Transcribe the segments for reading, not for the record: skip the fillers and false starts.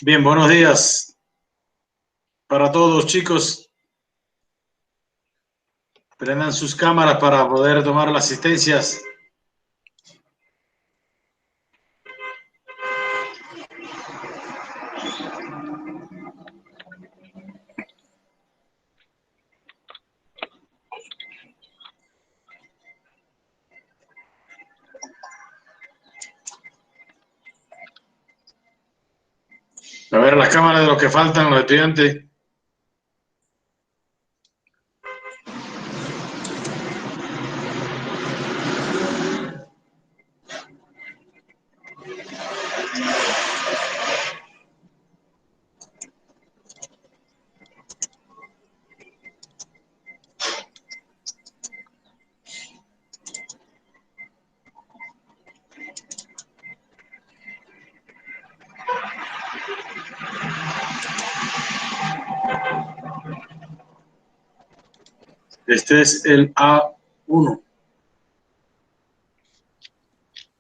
Bien, buenos días para todos, chicos. Prendan sus cámaras para poder tomar las asistencias. A ver las cámaras de los que faltan, los estudiantes. Este es el A1.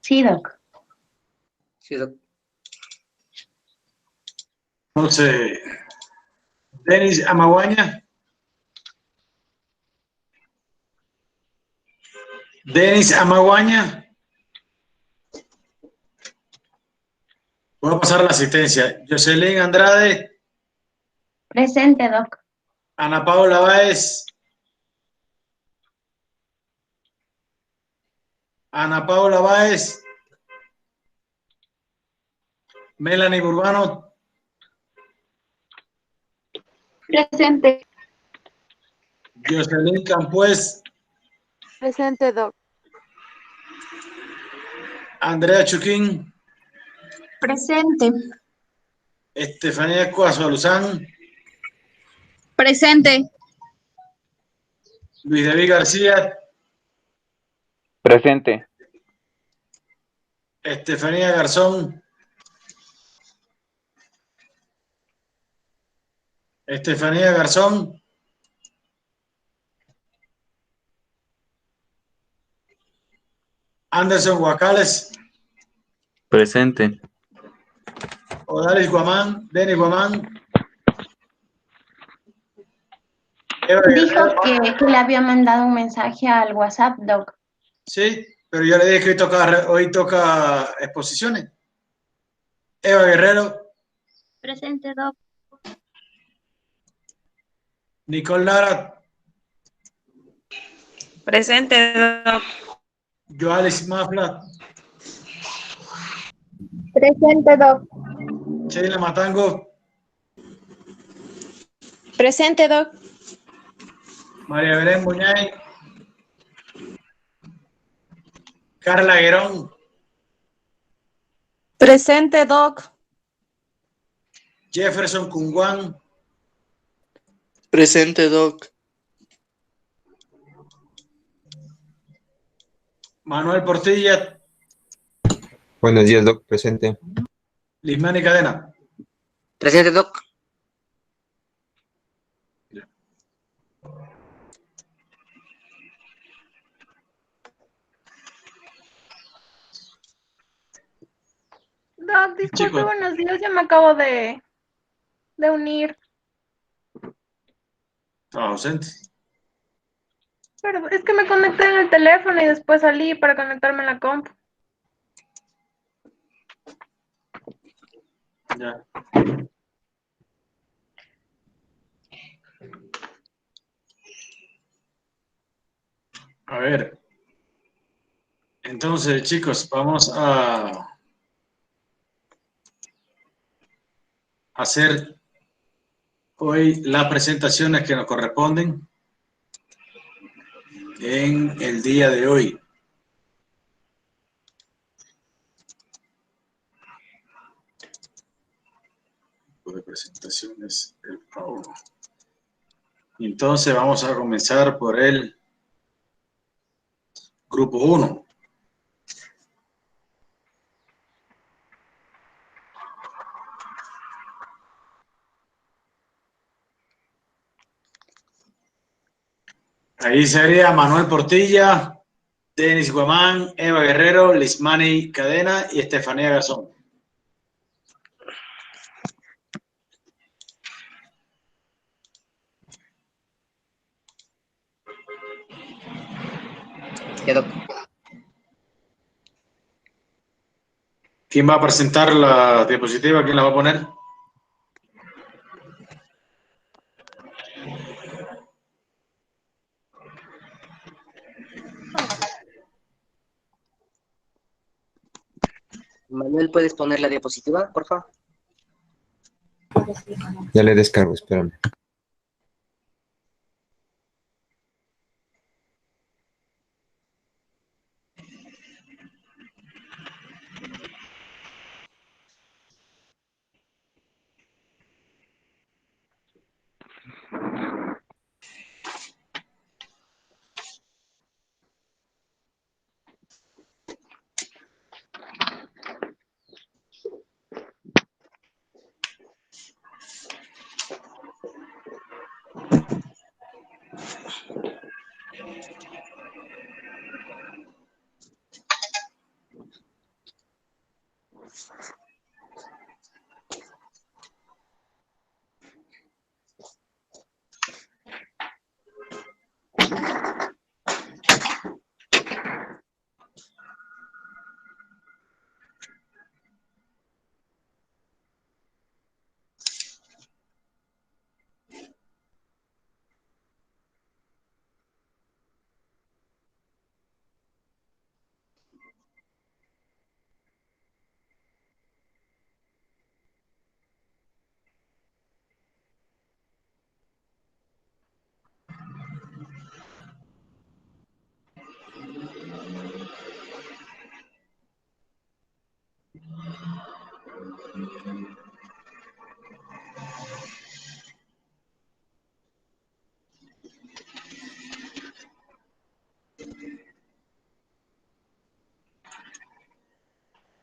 Sí, Doc. Sí, Doc. Entonces, Denis Amaguaña. Denis Amaguaña. Voy a pasar la asistencia. Jocelyn Andrade. Presente, Doc. Ana Paula Báez. Ana Paula Báez. Melanie Burbano. Presente. Jocelyn Campués. Presente, Doc. Andrea Chuquín. Presente. Estefanía Coazoluzán. Presente. Luis David García. Presente. Estefanía Garzón. Estefanía Garzón. Anderson Guacales. Presente. Odalis Guamán. Denis Guamán. Eva Dijo Guerrero. que le había mandado un mensaje al WhatsApp, Doc. Sí, pero yo le dije que hoy toca exposiciones. Eva Guerrero. Presente, Doc. Nicole Lara. Presente, Doc. Joalis Mafla. Presente, Doc. Sheila Matango. Presente, Doc. María Belén Muñay. Carla Guerón. Presente, Doc. Jefferson Cunguán. Presente, Doc. Manuel Portilla. Buenos días, Doc. Presente. Lismani Cadena. Presente, Doc. Doc, disculpe, Chicos. buenos días. Ya me acabo de unir. Estaba ausente. Pero es que me conecté en el teléfono y después salí para conectarme en la compu. Ya. A ver. Entonces, chicos, vamos a hacer hoy las presentaciones que nos corresponden en el día de hoy. De presentaciones el PowerPoint. Entonces vamos a comenzar por el grupo 1. Ahí sería Manuel Portilla, Denis Guamán, Eva Guerrero, Lismani Cadena y Estefanía Garzón. Ya, Doc. ¿Quién va a presentar la diapositiva? ¿Quién la va a poner? Manuel, ¿puedes poner la diapositiva, por favor? Ya le descargo, espérame.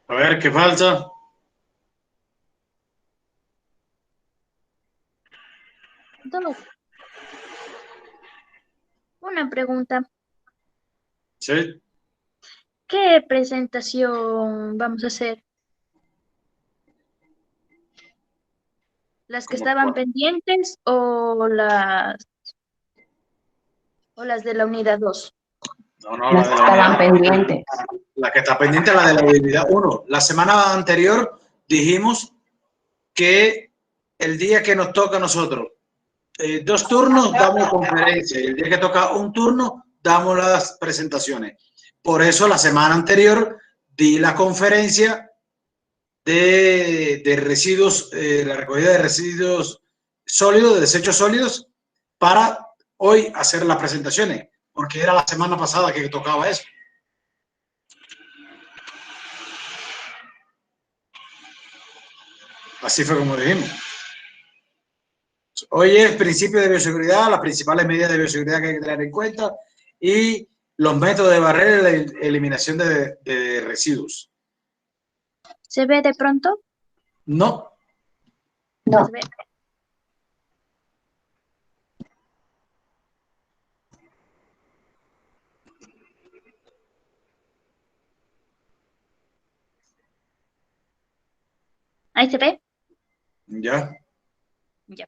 A ver, ¿qué falta? Doc, una pregunta. Sí. ¿Qué presentación vamos a hacer? ¿Las que ¿Cómo estaban cuál? pendientes o las de la unidad 2? No, no, Las la que de la estaban unidad. pendientes. La que está pendiente es la de la unidad 1. La semana anterior dijimos que el día que nos toca a nosotros 2 turnos damos conferencia y el día que toca un turno damos las presentaciones. Por eso la semana anterior di la conferencia de residuos, la recogida de residuos sólidos, de desechos sólidos, para hoy hacer las presentaciones, porque era la semana pasada que tocaba eso. Así fue como dijimos. Hoy es principio de bioseguridad, las principales medidas de bioseguridad que hay que tener en cuenta y los métodos de barrera y la eliminación de residuos. ¿Se ve de pronto? No, No, ¿Se ve? ¿Ahí se ve? ya. Ya.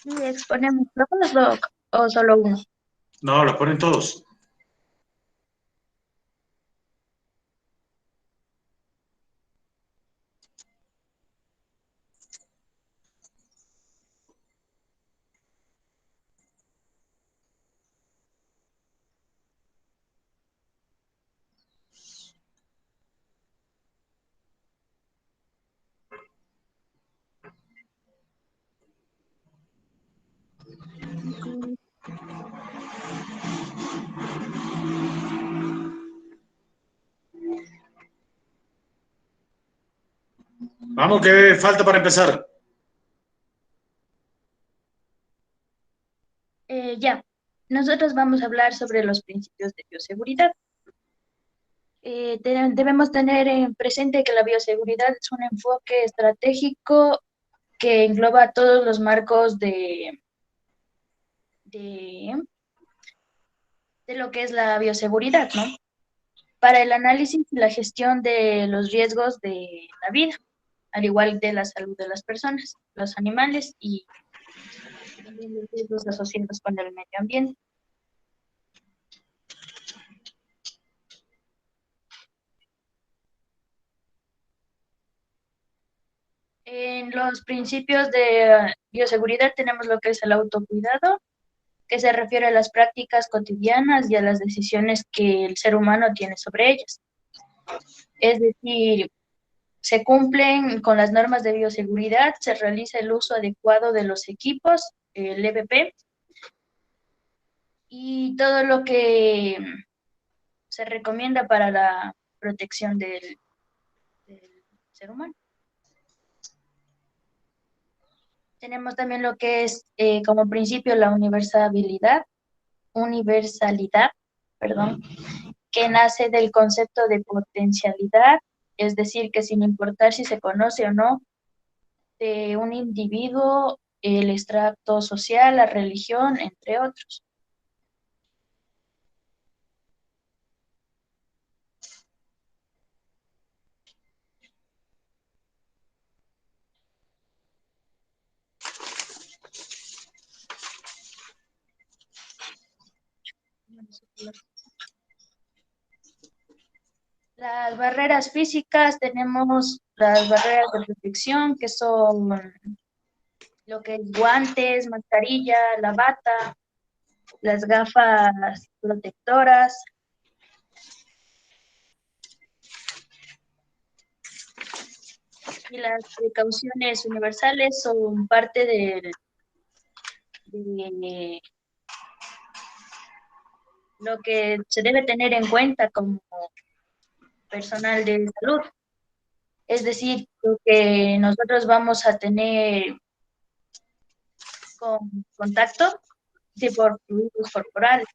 ¿Y exponemos todos, Doc, o solo uno? No, los ponen todos. Vamos, ¿qué falta para empezar? Ya. Nosotros vamos a hablar sobre los principios de bioseguridad. Debemos tener en presente que la bioseguridad es un enfoque estratégico que engloba todos los marcos de lo que es la bioseguridad, ¿no? Para el análisis y la gestión de los riesgos de la vida, al igual de la salud de las personas, los animales y también los riesgos asociados con el medio ambiente. En los principios de bioseguridad tenemos lo que es el autocuidado, que se refiere a las prácticas cotidianas y a las decisiones que el ser humano tiene sobre ellas. Es decir, se cumplen con las normas de bioseguridad, se realiza el uso adecuado de los equipos, el EBP, y todo lo que se recomienda para la protección del ser humano. Tenemos también lo que es como principio la universalidad, que nace del concepto de potencialidad, es decir, que sin importar si se conoce o no de un individuo, el estrato social, la religión, entre otros. Las barreras físicas, tenemos las barreras de protección, que son lo que es guantes, mascarilla, la bata, las gafas protectoras. Y las precauciones universales son parte de lo que se debe tener en cuenta como personal de salud. Es decir, lo que nosotros vamos a tener con contacto por fluidos corporales.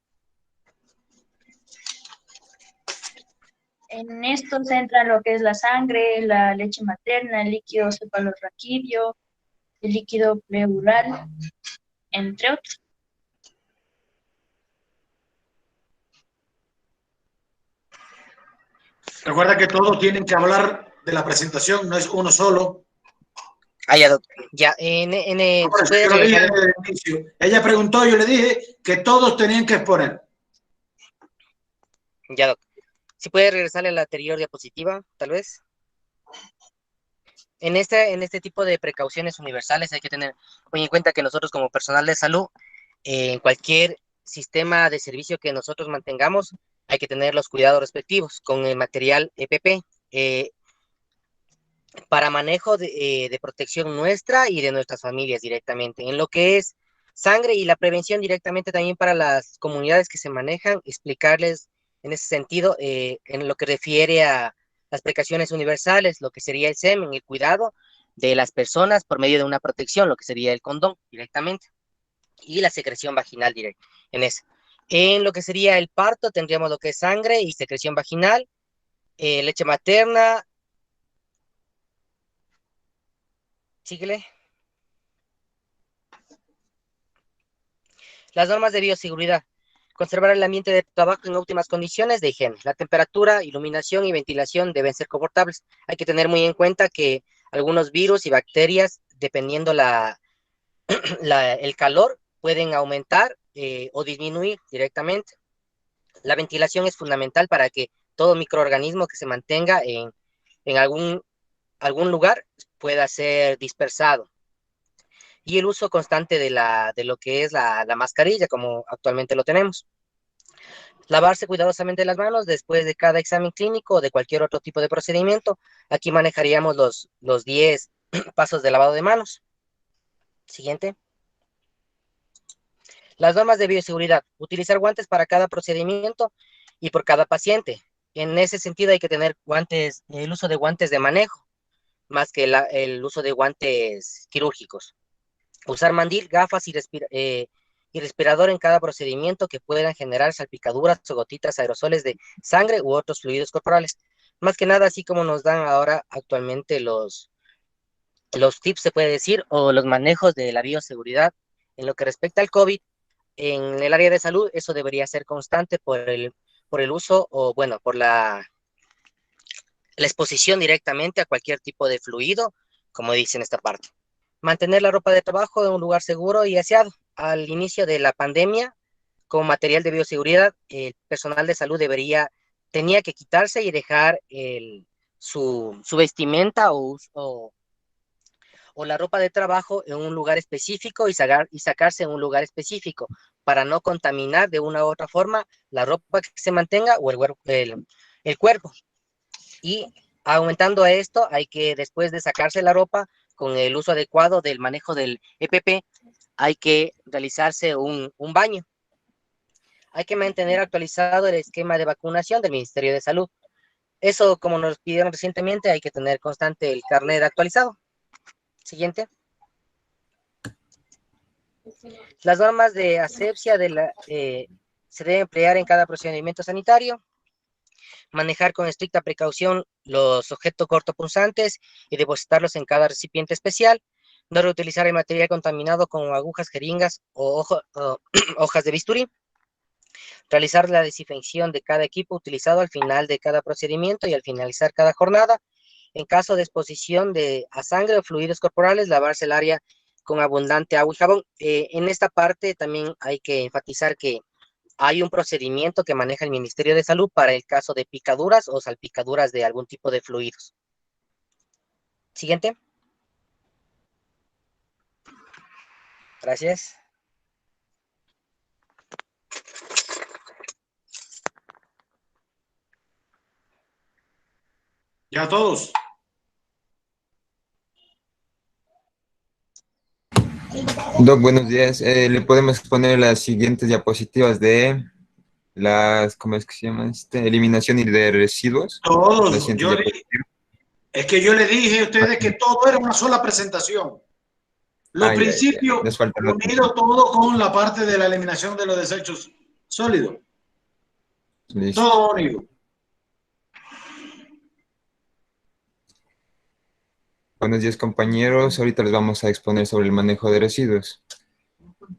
En esto se entra lo que es la sangre, la leche materna, el líquido cefalorraquídeo, el líquido pleural, entre otros. Recuerda que todos tienen que hablar de la presentación, no es uno solo. Ah, ya, doctor. Ya, Por eso yo lo dije desde el inicio. Ella preguntó, yo le dije que todos tenían que exponer. ya, doctor. Si puede regresarle a la anterior diapositiva, tal vez. En este tipo de precauciones universales hay que tener muy en cuenta que nosotros como personal de salud, en cualquier sistema de servicio que nosotros mantengamos, hay que tener los cuidados respectivos con el material EPP para manejo de protección nuestra y de nuestras familias directamente. En lo que es sangre y la prevención directamente también para las comunidades que se manejan, explicarles en ese sentido, en lo que refiere a las precauciones universales, lo que sería el semen, el cuidado de las personas por medio de una protección, lo que sería el condón directamente, y la secreción vaginal directa en eso. En lo que sería el parto tendríamos lo que es sangre y secreción vaginal, leche materna. Síguele. Las normas de bioseguridad. Conservar el ambiente de trabajo en óptimas condiciones de higiene. La temperatura, iluminación y ventilación deben ser confortables. Hay que tener muy en cuenta que algunos virus y bacterias, dependiendo el calor, pueden aumentar o disminuir directamente. La ventilación es fundamental para que todo microorganismo que se mantenga en algún lugar pueda ser dispersado. Y el uso constante de lo que es la mascarilla, como actualmente lo tenemos. Lavarse cuidadosamente las manos después de cada examen clínico o de cualquier otro tipo de procedimiento. Aquí manejaríamos los 10 pasos de lavado de manos. Siguiente. Las normas de bioseguridad. Utilizar guantes para cada procedimiento y por cada paciente. En ese sentido hay que tener guantes, el uso de guantes de manejo, más que el uso de guantes quirúrgicos. Usar mandil, gafas y respirador en cada procedimiento que puedan generar salpicaduras o gotitas aerosoles de sangre u otros fluidos corporales. Más que nada, así como nos dan ahora actualmente los tips, se puede decir, o los manejos de la bioseguridad en lo que respecta al COVID, En el área de salud, eso debería ser constante por el uso o, bueno, por la exposición directamente a cualquier tipo de fluido, como dice en esta parte. Mantener la ropa de trabajo en un lugar seguro y aseado. Al inicio de la pandemia, como material de bioseguridad, el personal de salud tenía que quitarse y dejar su vestimenta o la ropa de trabajo en un lugar específico y sacarse en un lugar específico para no contaminar de una u otra forma la ropa que se mantenga o el cuerpo. Y aumentando a esto, hay que, después de sacarse la ropa, con el uso adecuado del manejo del EPP, hay que realizarse un baño. Hay que mantener actualizado el esquema de vacunación del Ministerio de Salud. Eso, como nos pidieron recientemente, hay que tener constante el carnet actualizado. Siguiente. Las normas de asepsia se deben emplear en cada procedimiento sanitario. Manejar con estricta precaución los objetos cortopunzantes y depositarlos en cada recipiente especial. No reutilizar el material contaminado como agujas, jeringas o hojas de bisturí. Realizar la desinfección de cada equipo utilizado al final de cada procedimiento y al finalizar cada jornada. En caso de exposición a sangre o fluidos corporales, lavarse el área con abundante agua y jabón. En esta parte también hay que enfatizar que hay un procedimiento que maneja el Ministerio de Salud para el caso de picaduras o salpicaduras de algún tipo de fluidos. Siguiente. Gracias. Ya todos. Doc, buenos días. Le podemos poner las siguientes diapositivas de las, ¿cómo es que se llama? Eliminación y de residuos. Todos. Las siguientes diapositivas. Es que yo le dije a ustedes que todo era una sola presentación. Los principios Nos falta unidos todo con la parte de la eliminación de los desechos sólidos. Listo. Todo unido. Buenos días, compañeros. Ahorita les vamos a exponer sobre el manejo de residuos.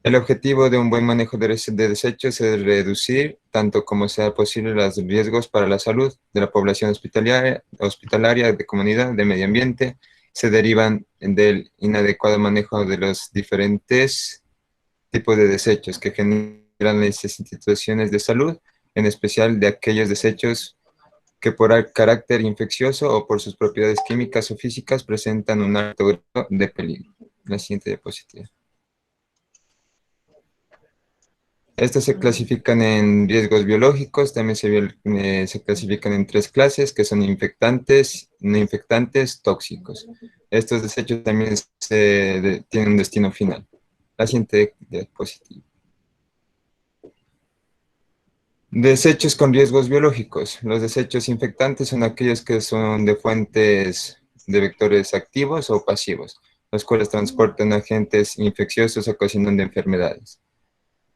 El objetivo de un buen manejo de desechos es reducir, tanto como sea posible, los riesgos para la salud de la población hospitalaria, de comunidad, de medio ambiente. Se derivan del inadecuado manejo de los diferentes tipos de desechos que generan estas situaciones de salud, en especial de aquellos desechos que por carácter infeccioso o por sus propiedades químicas o físicas presentan un alto grado de peligro. La siguiente diapositiva. Estos se clasifican en riesgos biológicos, también se clasifican en 3 clases, que son infectantes, no infectantes, tóxicos. Estos desechos también tienen un destino final. La siguiente diapositiva. Desechos con riesgos biológicos. Los desechos infectantes son aquellos que son de fuentes de vectores activos o pasivos, los cuales transportan agentes infecciosos ocasionando enfermedades.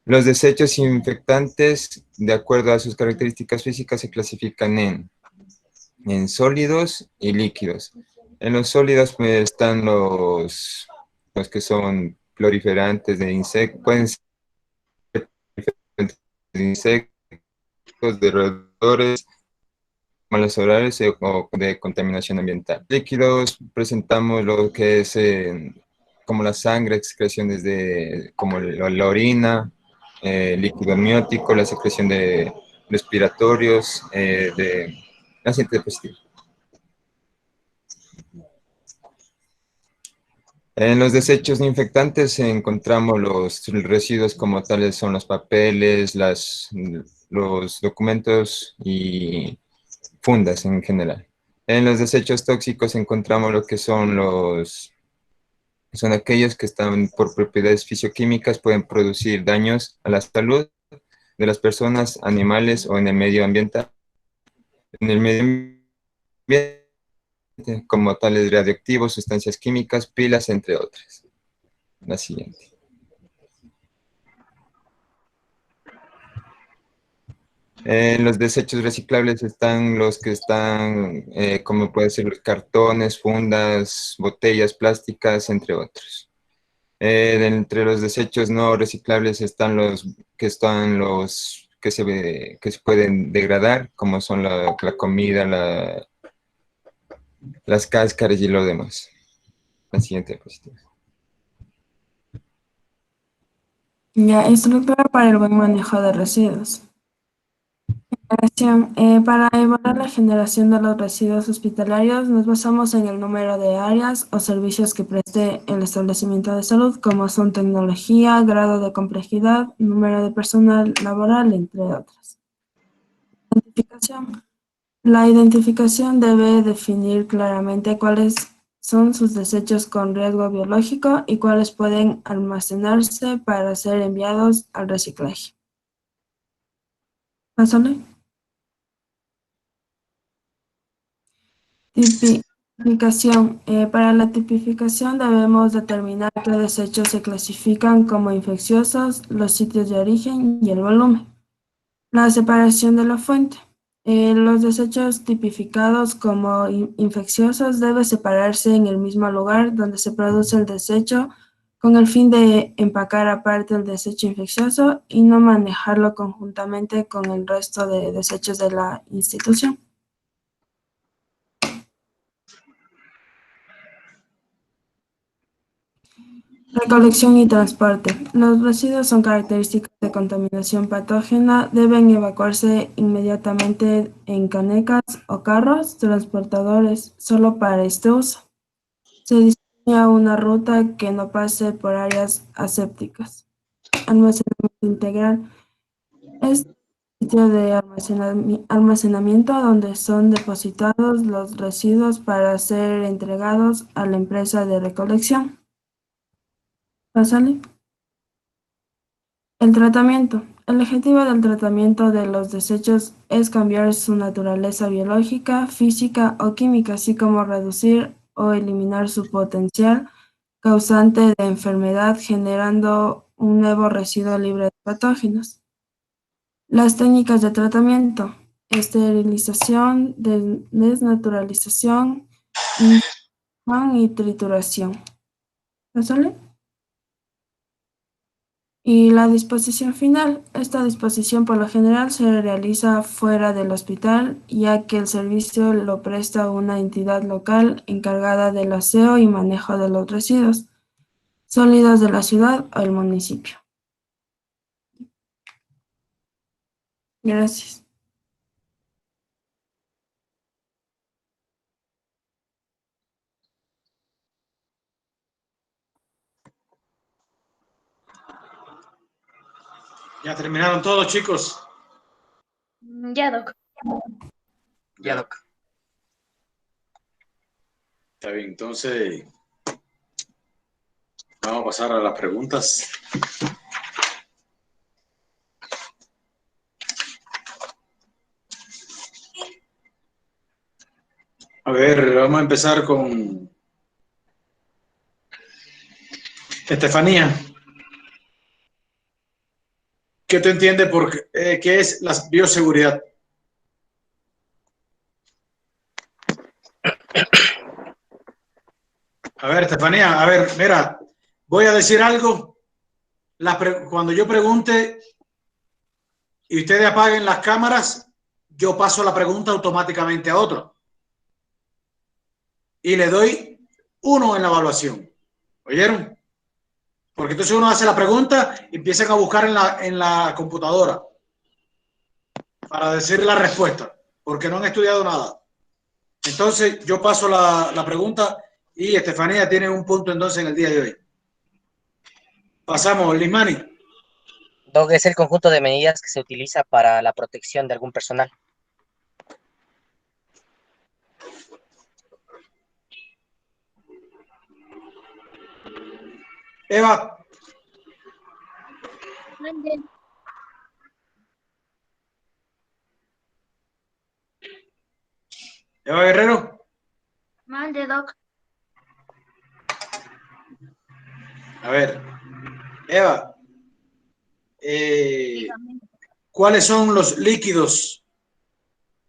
Los desechos infectantes, de acuerdo a sus características físicas, se clasifican en sólidos y líquidos. En los sólidos pues, están los que son proliferantes de insectos, pueden ser de insectos, de roedores, malos horarios o de contaminación ambiental. Líquidos presentamos lo que es como la sangre, excreciones como la orina, líquido amniótico, la secreción de respiratorios, de la siguiente diapositiva. En los desechos no infectantes encontramos los residuos como tales son los papeles, los documentos y fundas en general. En los desechos tóxicos encontramos lo que son aquellos que están por propiedades fisioquímicas, pueden producir daños a la salud de las personas, animales o en el medio ambiente. En el medio ambiente, como tales radioactivos, sustancias químicas, pilas, entre otras. La siguiente. En los desechos reciclables están los que están, como pueden ser los cartones, fundas, botellas plásticas, entre otros. Entre los desechos no reciclables están los que se pueden degradar, como son la comida, las cáscaras y lo demás. La siguiente diapositiva. Ya, estructura para el buen manejo de residuos. Para evaluar la generación de los residuos hospitalarios, nos basamos en el número de áreas o servicios que preste el establecimiento de salud, como son tecnología, grado de complejidad, número de personal laboral, entre otras. Identificación. La identificación debe definir claramente cuáles son sus desechos con riesgo biológico y cuáles pueden almacenarse para ser enviados al reciclaje. Pásale. Tipificación. Para la tipificación debemos determinar qué desechos se clasifican como infecciosos, los sitios de origen y el volumen. La separación de la fuente. Los desechos tipificados como infecciosos deben separarse en el mismo lugar donde se produce el desecho con el fin de empacar aparte el desecho infeccioso y no manejarlo conjuntamente con el resto de desechos de la institución. Recolección y transporte. Los residuos son características de contaminación patógena, deben evacuarse inmediatamente en canecas o carros transportadores solo para este uso. Se diseña una ruta que no pase por áreas asépticas. Almacenamiento integral. Es un sitio de almacenamiento donde son depositados los residuos para ser entregados a la empresa de recolección. Pásale. El tratamiento. El objetivo del tratamiento de los desechos es cambiar su naturaleza biológica, física o química, así como reducir o eliminar su potencial causante de enfermedad, generando un nuevo residuo libre de patógenos. Las técnicas de tratamiento: esterilización, desnaturalización, inducción y trituración. ¿Pásale? Y la disposición final. Esta disposición por lo general se realiza fuera del hospital, ya que el servicio lo presta una entidad local encargada del aseo y manejo de los residuos sólidos de la ciudad o el municipio. Gracias. ¿Ya terminaron todos, chicos? Ya, Doc. Ya, Doc. Está bien, entonces vamos a pasar a las preguntas. A ver, vamos a empezar con Estefanía. ¿Qué tú entiendes por qué es la bioseguridad? A ver, Estefanía, a ver, mira, voy a decir algo. Cuando yo pregunte y ustedes apaguen las cámaras, yo paso la pregunta automáticamente a otro. Y le doy 1 en la evaluación. ¿Oyeron? Porque entonces uno hace la pregunta y empiezan a buscar en la computadora para decir la respuesta, porque no han estudiado nada. Entonces yo paso la pregunta y Estefanía tiene un punto entonces en el día de hoy. Pasamos, Lismani. Doc, es el conjunto de medidas que se utiliza para la protección de algún personal. Eva. Mande. Eva Guerrero. Mande, Doc. A ver, Eva, Dígame. ¿cuáles son los líquidos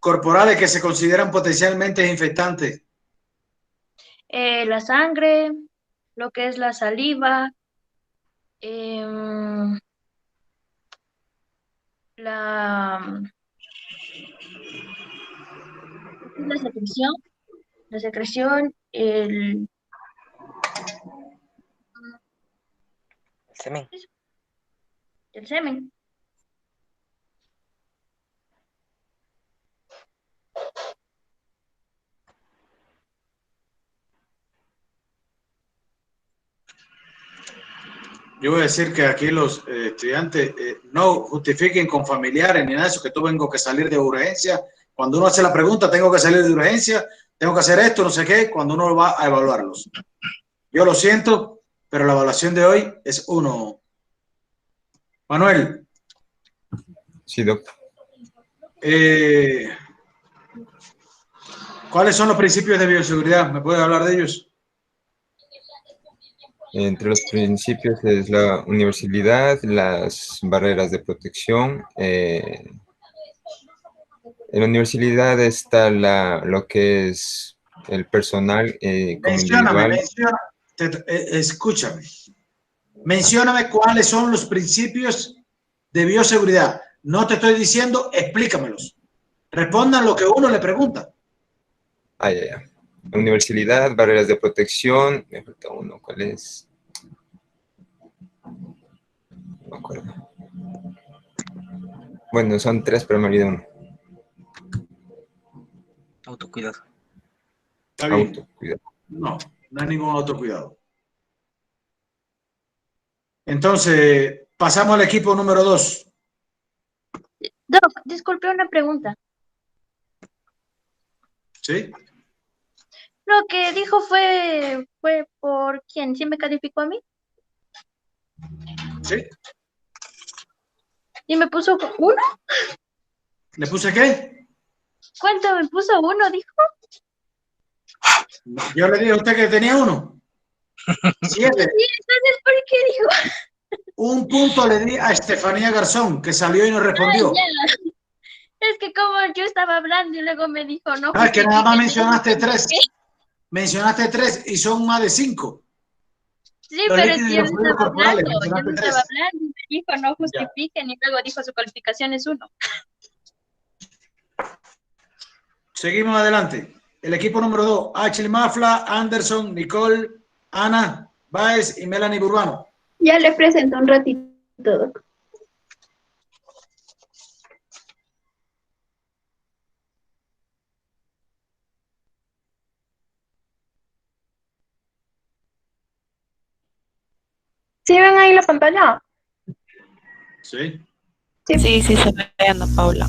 corporales que se consideran potencialmente infectantes? La sangre, lo que es la saliva, la secreción, el Semen. semen. Yo voy a decir que aquí los estudiantes no justifiquen con familiares ni nada de eso, que tú vengo que salir de urgencia. Cuando uno hace la pregunta, tengo que salir de urgencia, tengo que hacer esto, no sé qué, cuando uno va a evaluarlos. Yo lo siento, pero la evaluación de hoy es 1. Manuel. Sí, Doc. ¿Cuáles son los principios de bioseguridad? ¿Me puedes hablar de ellos? Entre los principios es la universalidad, las barreras de protección. En la universalidad está lo que es el personal como individual. Escúchame. Mencióname cuáles son los principios de bioseguridad. No te estoy diciendo, explícamelos. Respondan lo que uno le pregunta. Ya. Universalidad, barreras de protección. Me falta uno. ¿Cuál es? No me acuerdo. Bueno, son 3, pero me olvidé uno. Autocuidado. Está bien. Autocuidado. No hay ningún autocuidado. Entonces, pasamos al equipo número 2. Doc, disculpe una pregunta. ¿Sí? Lo que dijo fue por quién, ¿sí me calificó a mí? Sí. ¿Y me puso 1? ¿Le puse qué? ¿Cuánto me puso 1, dijo? Yo le dije a usted que tenía 1. 7. Sí, entonces, ¿por qué dijo? Un punto le di a Estefanía Garzón, que salió y no respondió. Ya. Es que como yo estaba hablando y luego me dijo, no. Es que nada más mencionaste 3. Mencionaste 3 y son más de 5. Sí, pero es que yo no estaba hablando. Yo no estaba hablando y me dijo, no justifiquen, y luego dijo, su calificación es 1. Seguimos adelante. El equipo número 2, Ashley Mafla, Anderson, Nicole, Ana, Baez y Melanie Burbano. Ya le presento un ratito, Doc. ¿Sí ven ahí la pantalla? Sí. Sí, se ve, Ana Paula.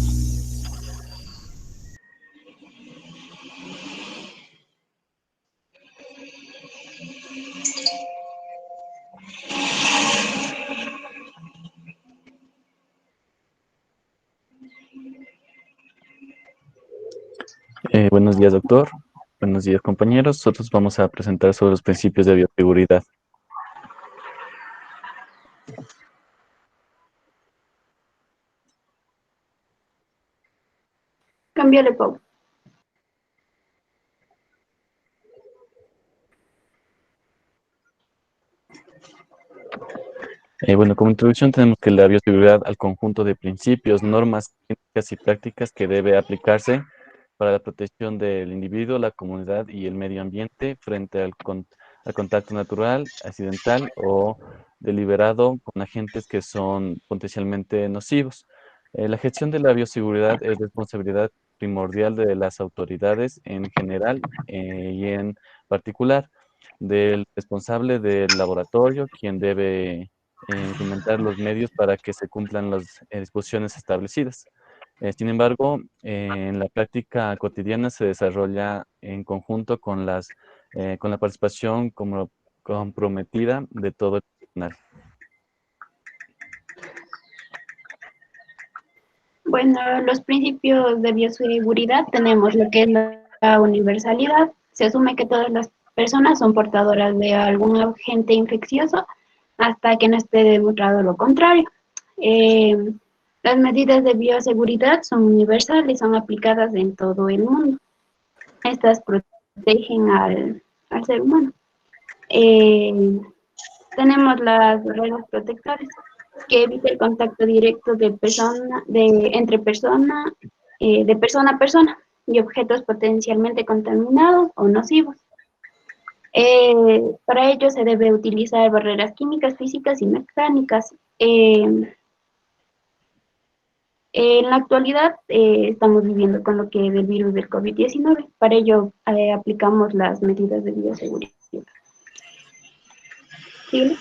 Buenos días, doctor. Buenos días, compañeros. Nosotros vamos a presentar sobre los principios de bioseguridad. Cámbiale, Pau. Bueno, como introducción tenemos que la bioseguridad al conjunto de principios, normas, técnicas y prácticas que debe aplicarse para la protección del individuo, la comunidad y el medio ambiente frente al contacto natural, accidental o deliberado con agentes que son potencialmente nocivos. La gestión de la bioseguridad es responsabilidad primordial de las autoridades en general y en particular del responsable del laboratorio, quien debe implementar los medios para que se cumplan las disposiciones establecidas. Sin embargo, en la práctica cotidiana se desarrolla en conjunto con la participación comprometida de todo el personal. Bueno, los principios de bioseguridad tenemos lo que es la universalidad. Se asume que todas las personas son portadoras de algún agente infeccioso hasta que no esté demostrado lo contrario. Las medidas de bioseguridad son universales y son aplicadas en todo el mundo. Estas protegen al ser humano. Tenemos las barreras protectoras, que evita el contacto directo de entre persona, de persona a persona y objetos potencialmente contaminados o nocivos. Para ello se debe utilizar barreras químicas, físicas y mecánicas. En la actualidad estamos viviendo con lo que es el virus del COVID-19. Para ello aplicamos las medidas de bioseguridad. ¿Sí?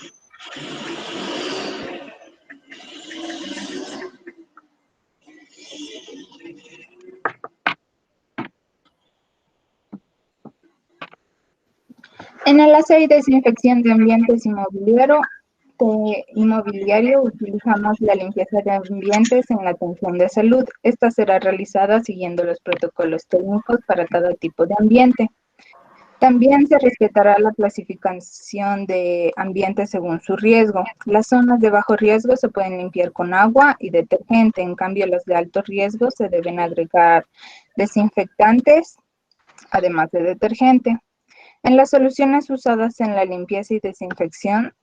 En el aseo y desinfección de ambientes inmobiliario utilizamos la limpieza de ambientes en la atención de salud. Esta será realizada siguiendo los protocolos técnicos para cada tipo de ambiente. También se respetará la clasificación de ambientes según su riesgo. Las zonas de bajo riesgo se pueden limpiar con agua y detergente, en cambio las de alto riesgo se deben agregar desinfectantes, además de detergente. En las soluciones usadas en la limpieza y desinfección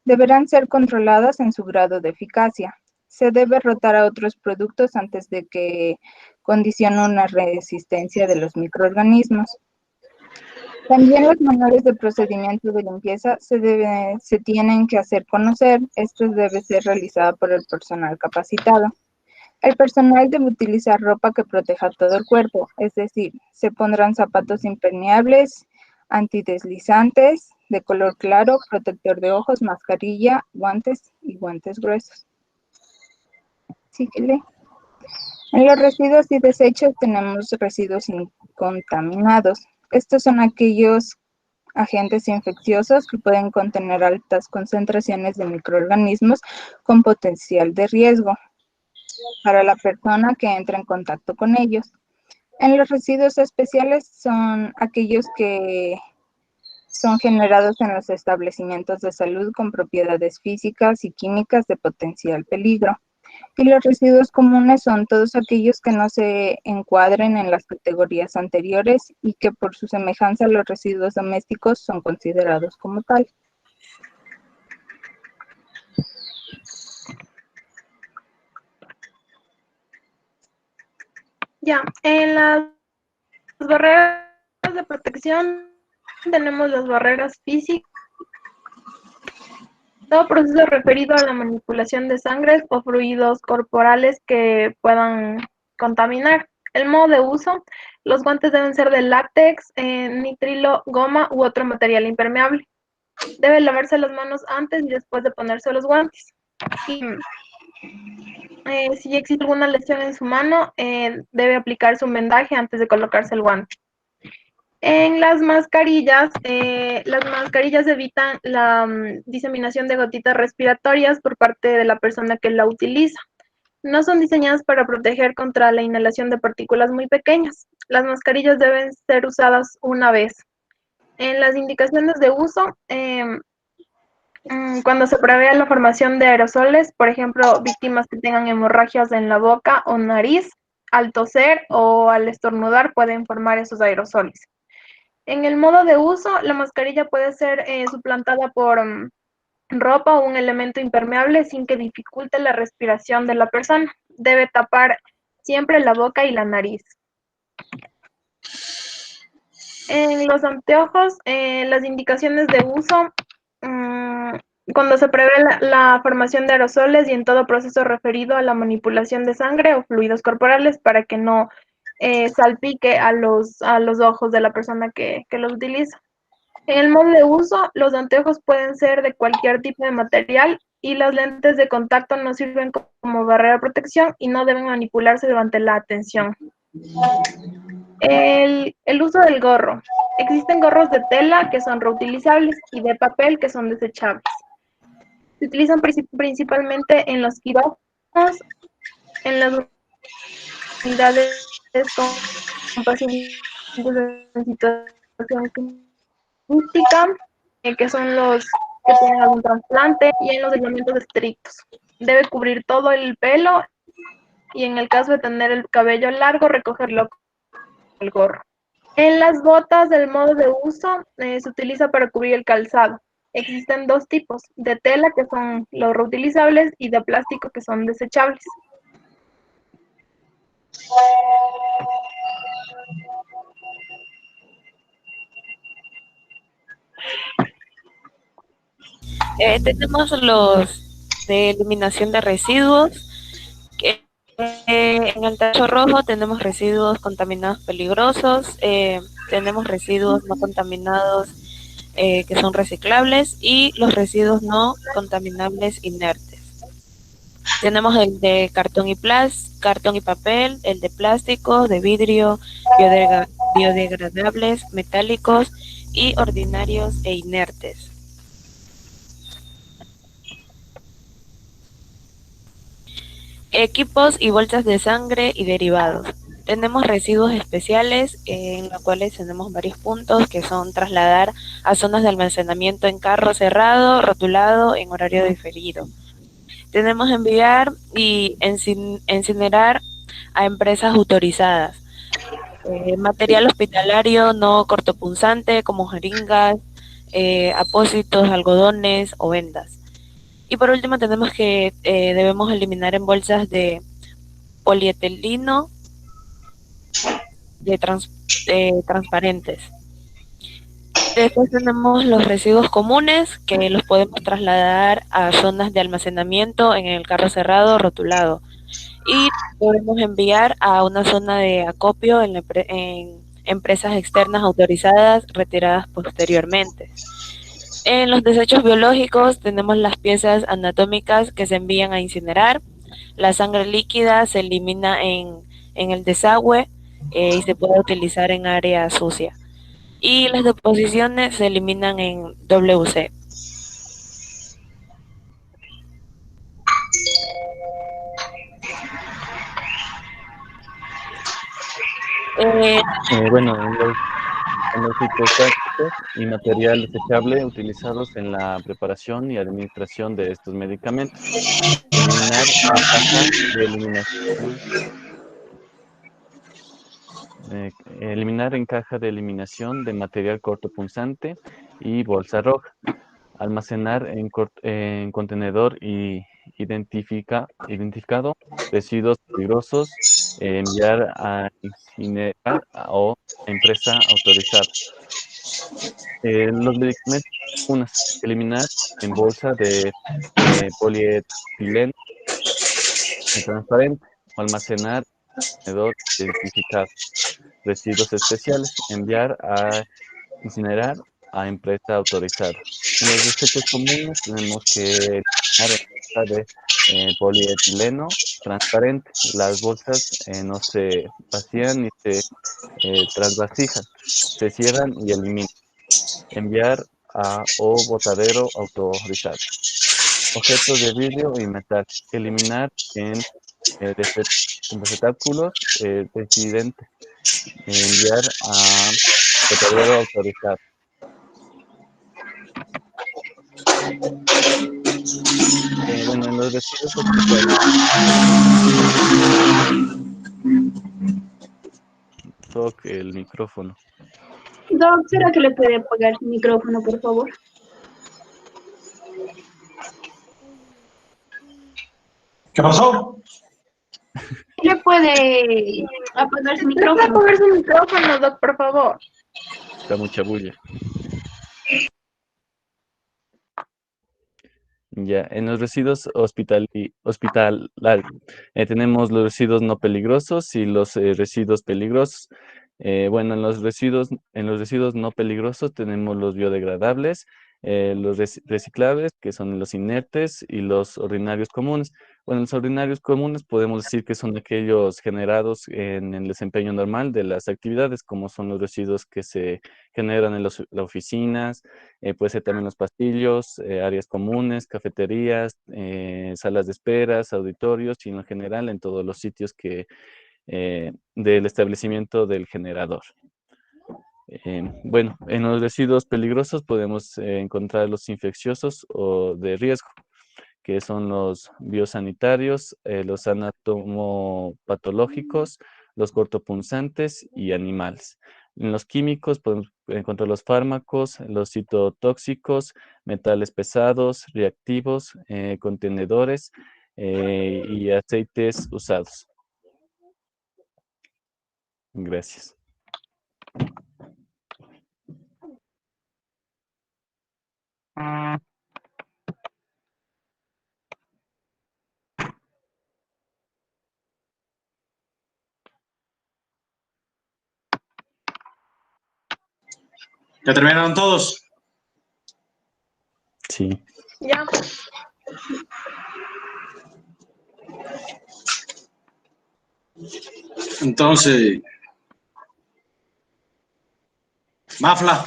deberán ser controladas en su grado de eficacia. Se debe rotar a otros productos antes de que condicione una resistencia de los microorganismos. También los manuales de procedimiento de limpieza se tienen que hacer conocer. Esto debe ser realizado por el personal capacitado. El personal debe utilizar ropa que proteja todo el cuerpo, es decir, se pondrán zapatos impermeables, antideslizantes, de color claro, protector de ojos, mascarilla, guantes y guantes gruesos. Síguele. En los residuos y desechos tenemos residuos incontaminados. Estos son aquellos agentes infecciosos que pueden contener altas concentraciones de microorganismos con potencial de riesgo para la persona que entra en contacto con ellos. En los residuos especiales son aquellos que son generados en los establecimientos de salud con propiedades físicas y químicas de potencial peligro. Y los residuos comunes son todos aquellos que no se encuadren en las categorías anteriores y que por su semejanza a los residuos domésticos son considerados como tal. Ya, en las barreras de protección tenemos las barreras físicas. Todo proceso referido a la manipulación de sangre o fluidos corporales que puedan contaminar. El modo de uso, los guantes deben ser de látex, nitrilo, goma u otro material impermeable. Debe lavarse las manos antes y después de ponerse los guantes. Y, si existe alguna lesión en su mano, debe aplicarse un vendaje antes de colocarse el guante. En las mascarillas evitan la diseminación de gotitas respiratorias por parte de la persona que la utiliza. No son diseñadas para proteger contra la inhalación de partículas muy pequeñas. Las mascarillas deben ser usadas una vez. En las indicaciones de uso, cuando se prevé la formación de aerosoles, por ejemplo, víctimas que tengan hemorragias en la boca o nariz, al toser o al estornudar pueden formar esos aerosoles. En el modo de uso, la mascarilla puede ser suplantada por ropa o un elemento impermeable sin que dificulte la respiración de la persona. Debe tapar siempre la boca y la nariz. En los anteojos, las indicaciones de uso, cuando se prevé la formación de aerosoles y en todo proceso referido a la manipulación de sangre o fluidos corporales para que no salpique a los ojos de la persona que los utiliza. En el modo de uso, los anteojos pueden ser de cualquier tipo de material y las lentes de contacto no sirven como barrera de protección y no deben manipularse durante la atención. El uso del gorro. Existen gorros de tela que son reutilizables y de papel que son desechables. Se utilizan principalmente en los quirófanos, en las unidades con pacientes en situación crítica, que son los que tienen algún trasplante, y en los aislamientos estrictos. Debe cubrir todo el pelo y en el caso de tener el cabello largo, recogerlo con el gorro. En las botas del modo de uso se utiliza para cubrir el calzado. Existen dos tipos, de tela que son los reutilizables y de plástico que son desechables. Tenemos los de eliminación de residuos. En el tacho rojo tenemos residuos contaminados peligrosos, tenemos residuos no contaminados que son reciclables y los residuos no contaminables inertes. Tenemos el de cartón y papel, el de plástico, de vidrio, biodegradables, metálicos y ordinarios e inertes. Equipos y bolsas de sangre y derivados. Tenemos residuos especiales en los cuales tenemos varios puntos que son trasladar a zonas de almacenamiento en carro cerrado, rotulado, en horario diferido. Tenemos enviar y incinerar a empresas autorizadas. Material hospitalario no cortopunzante como jeringas, apósitos, algodones o vendas. Y por último tenemos que debemos eliminar en bolsas de polietileno transparentes. Después tenemos los residuos comunes que los podemos trasladar a zonas de almacenamiento en el carro cerrado rotulado. Y podemos enviar a una zona de acopio en empresas externas autorizadas retiradas posteriormente. En los desechos biológicos tenemos las piezas anatómicas que se envían a incinerar, la sangre líquida se elimina en el desagüe y se puede utilizar en área sucia. Y las deposiciones se eliminan en WC. Bueno, en los fitoplásticos y material desechable utilizados en la preparación y administración de estos medicamentos. Eliminar en caja de eliminación de material cortopunzante y bolsa roja. Almacenar en contenedor identificado residuos peligrosos, enviar a incinerar o empresa autorizada. Los medicamentos, eliminar en bolsa de polietileno transparente o almacenar en contenedor identificado. Residuos especiales, enviar a incinerar a empresa autorizada. En los desechos comunes tenemos que eliminar en bolsa de polietileno transparente. Las bolsas no se vacían ni se trasvasijan, se cierran y eliminan. Enviar a o botadero autorizado. Objetos de vidrio y metal. Eliminar en receptáculos decidentes. Enviar a botadero autorizado. Bueno, en los residuos toque el micrófono. Doc, ¿será que le puede apagar su micrófono, por favor? ¿Qué pasó? ¿Le puede apagar su micrófono? ¿Puede apagar su micrófono, Doc, por favor? Está mucha bulla. Ya, en los residuos hospitalarios tenemos los residuos no peligrosos y los residuos peligrosos. Bueno, en los residuos no peligrosos tenemos los biodegradables, los reciclables, que son los inertes, y los ordinarios comunes. Bueno, los ordinarios comunes podemos decir que son aquellos generados en el desempeño normal de las actividades, como son los residuos que se generan en las oficinas, puede ser también los pasillos, áreas comunes, cafeterías, salas de esperas, auditorios, y en general en todos los sitios del establecimiento del generador. Bueno, en los residuos peligrosos podemos encontrar los infecciosos o de riesgo, que son los biosanitarios, los anatomopatológicos, los cortopunzantes y animales. En los químicos contra los fármacos, los citotóxicos, metales pesados, reactivos, contenedores y aceites usados. Gracias. ¿Ya terminaron todos? Sí. Ya. Entonces, Mafla,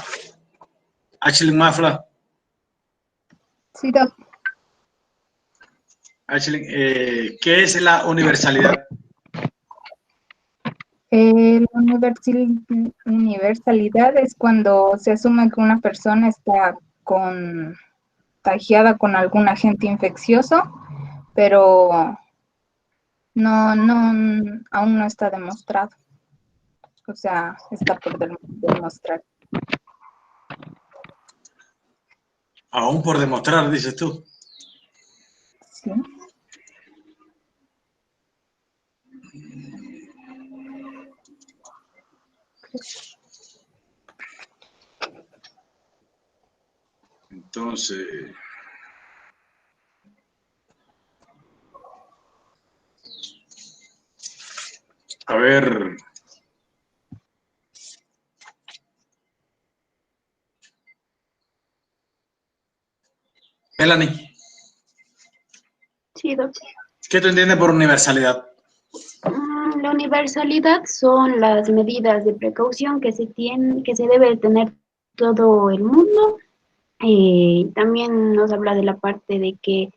Ashley Mafla, Sí, Doc. Ashley, ¿qué es la universalidad? La universalidad es cuando se asume que una persona está contagiada con algún agente infeccioso, pero aún no está demostrado. O sea, está por demostrar. Aún por demostrar, dices tú. Sí. Entonces, a ver, Melanie, Sí, Doc. ¿qué tú entiendes por universalidad? La universalidad son las medidas de precaución que se debe tener todo el mundo. También nos habla de la parte de que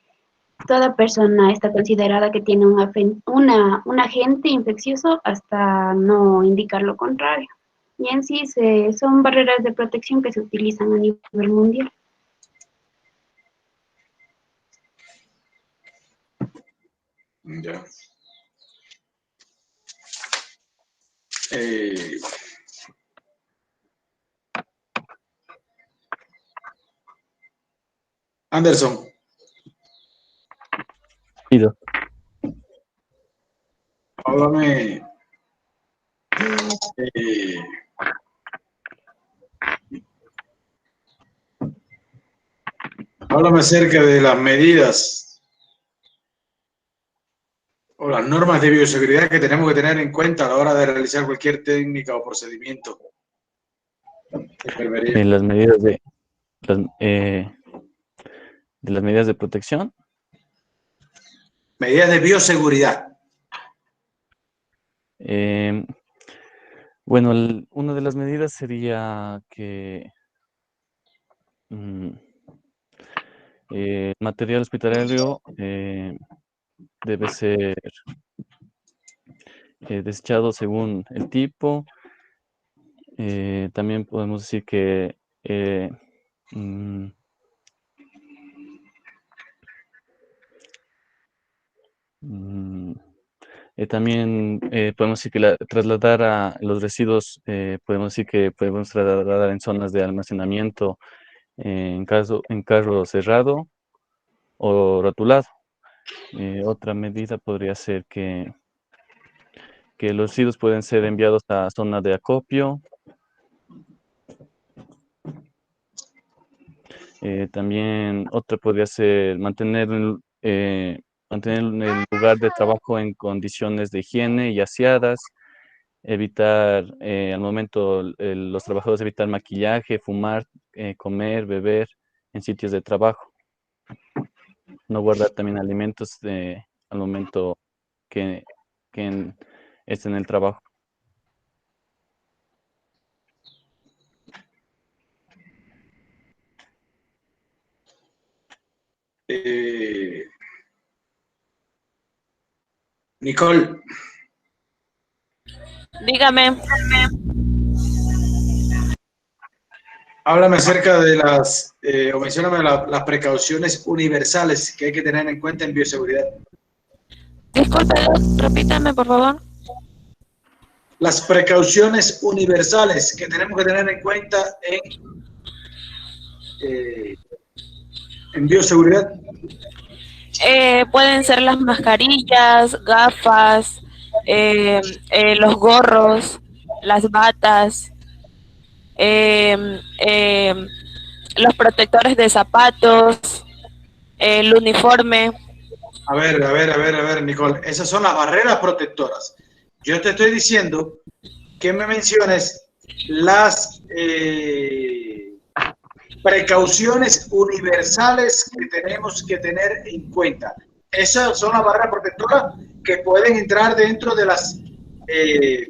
toda persona está considerada que tiene un agente infeccioso hasta no indicar lo contrario. Y en sí son barreras de protección que se utilizan a nivel mundial. Ya. Anderson. Ido. Háblame. Háblame acerca de las medidas o las normas de bioseguridad que tenemos que tener en cuenta a la hora de realizar cualquier técnica o procedimiento. Las medidas de las medidas de protección. Medidas de bioseguridad. Bueno, una de las medidas sería que el material hospitalario debe ser desechado según el tipo. También podemos decir que también podemos decir que trasladar a los residuos, podemos decir que podemos trasladar en zonas de almacenamiento en carro cerrado o rotulado. Otra medida podría ser que los residuos pueden ser enviados a zonas de acopio. También otra podría ser mantener el lugar de trabajo en condiciones de higiene y aseadas, evitar al momento los trabajadores evitar maquillaje, fumar, comer, beber en sitios de trabajo. No guardar también alimentos al momento que estén en el trabajo. Nicole. Dígame. Háblame acerca de o mencióname las precauciones universales que hay que tener en cuenta en bioseguridad. Disculpe, repítame, por favor. las precauciones universales que tenemos que tener en cuenta en bioseguridad? Pueden ser las mascarillas, gafas, los gorros, las batas, los protectores de zapatos, el uniforme. A ver, Nicole, esas son las barreras protectoras. Yo te estoy diciendo que me menciones las precauciones universales que tenemos que tener en cuenta. Esas son las barreras protectoras que pueden entrar dentro de las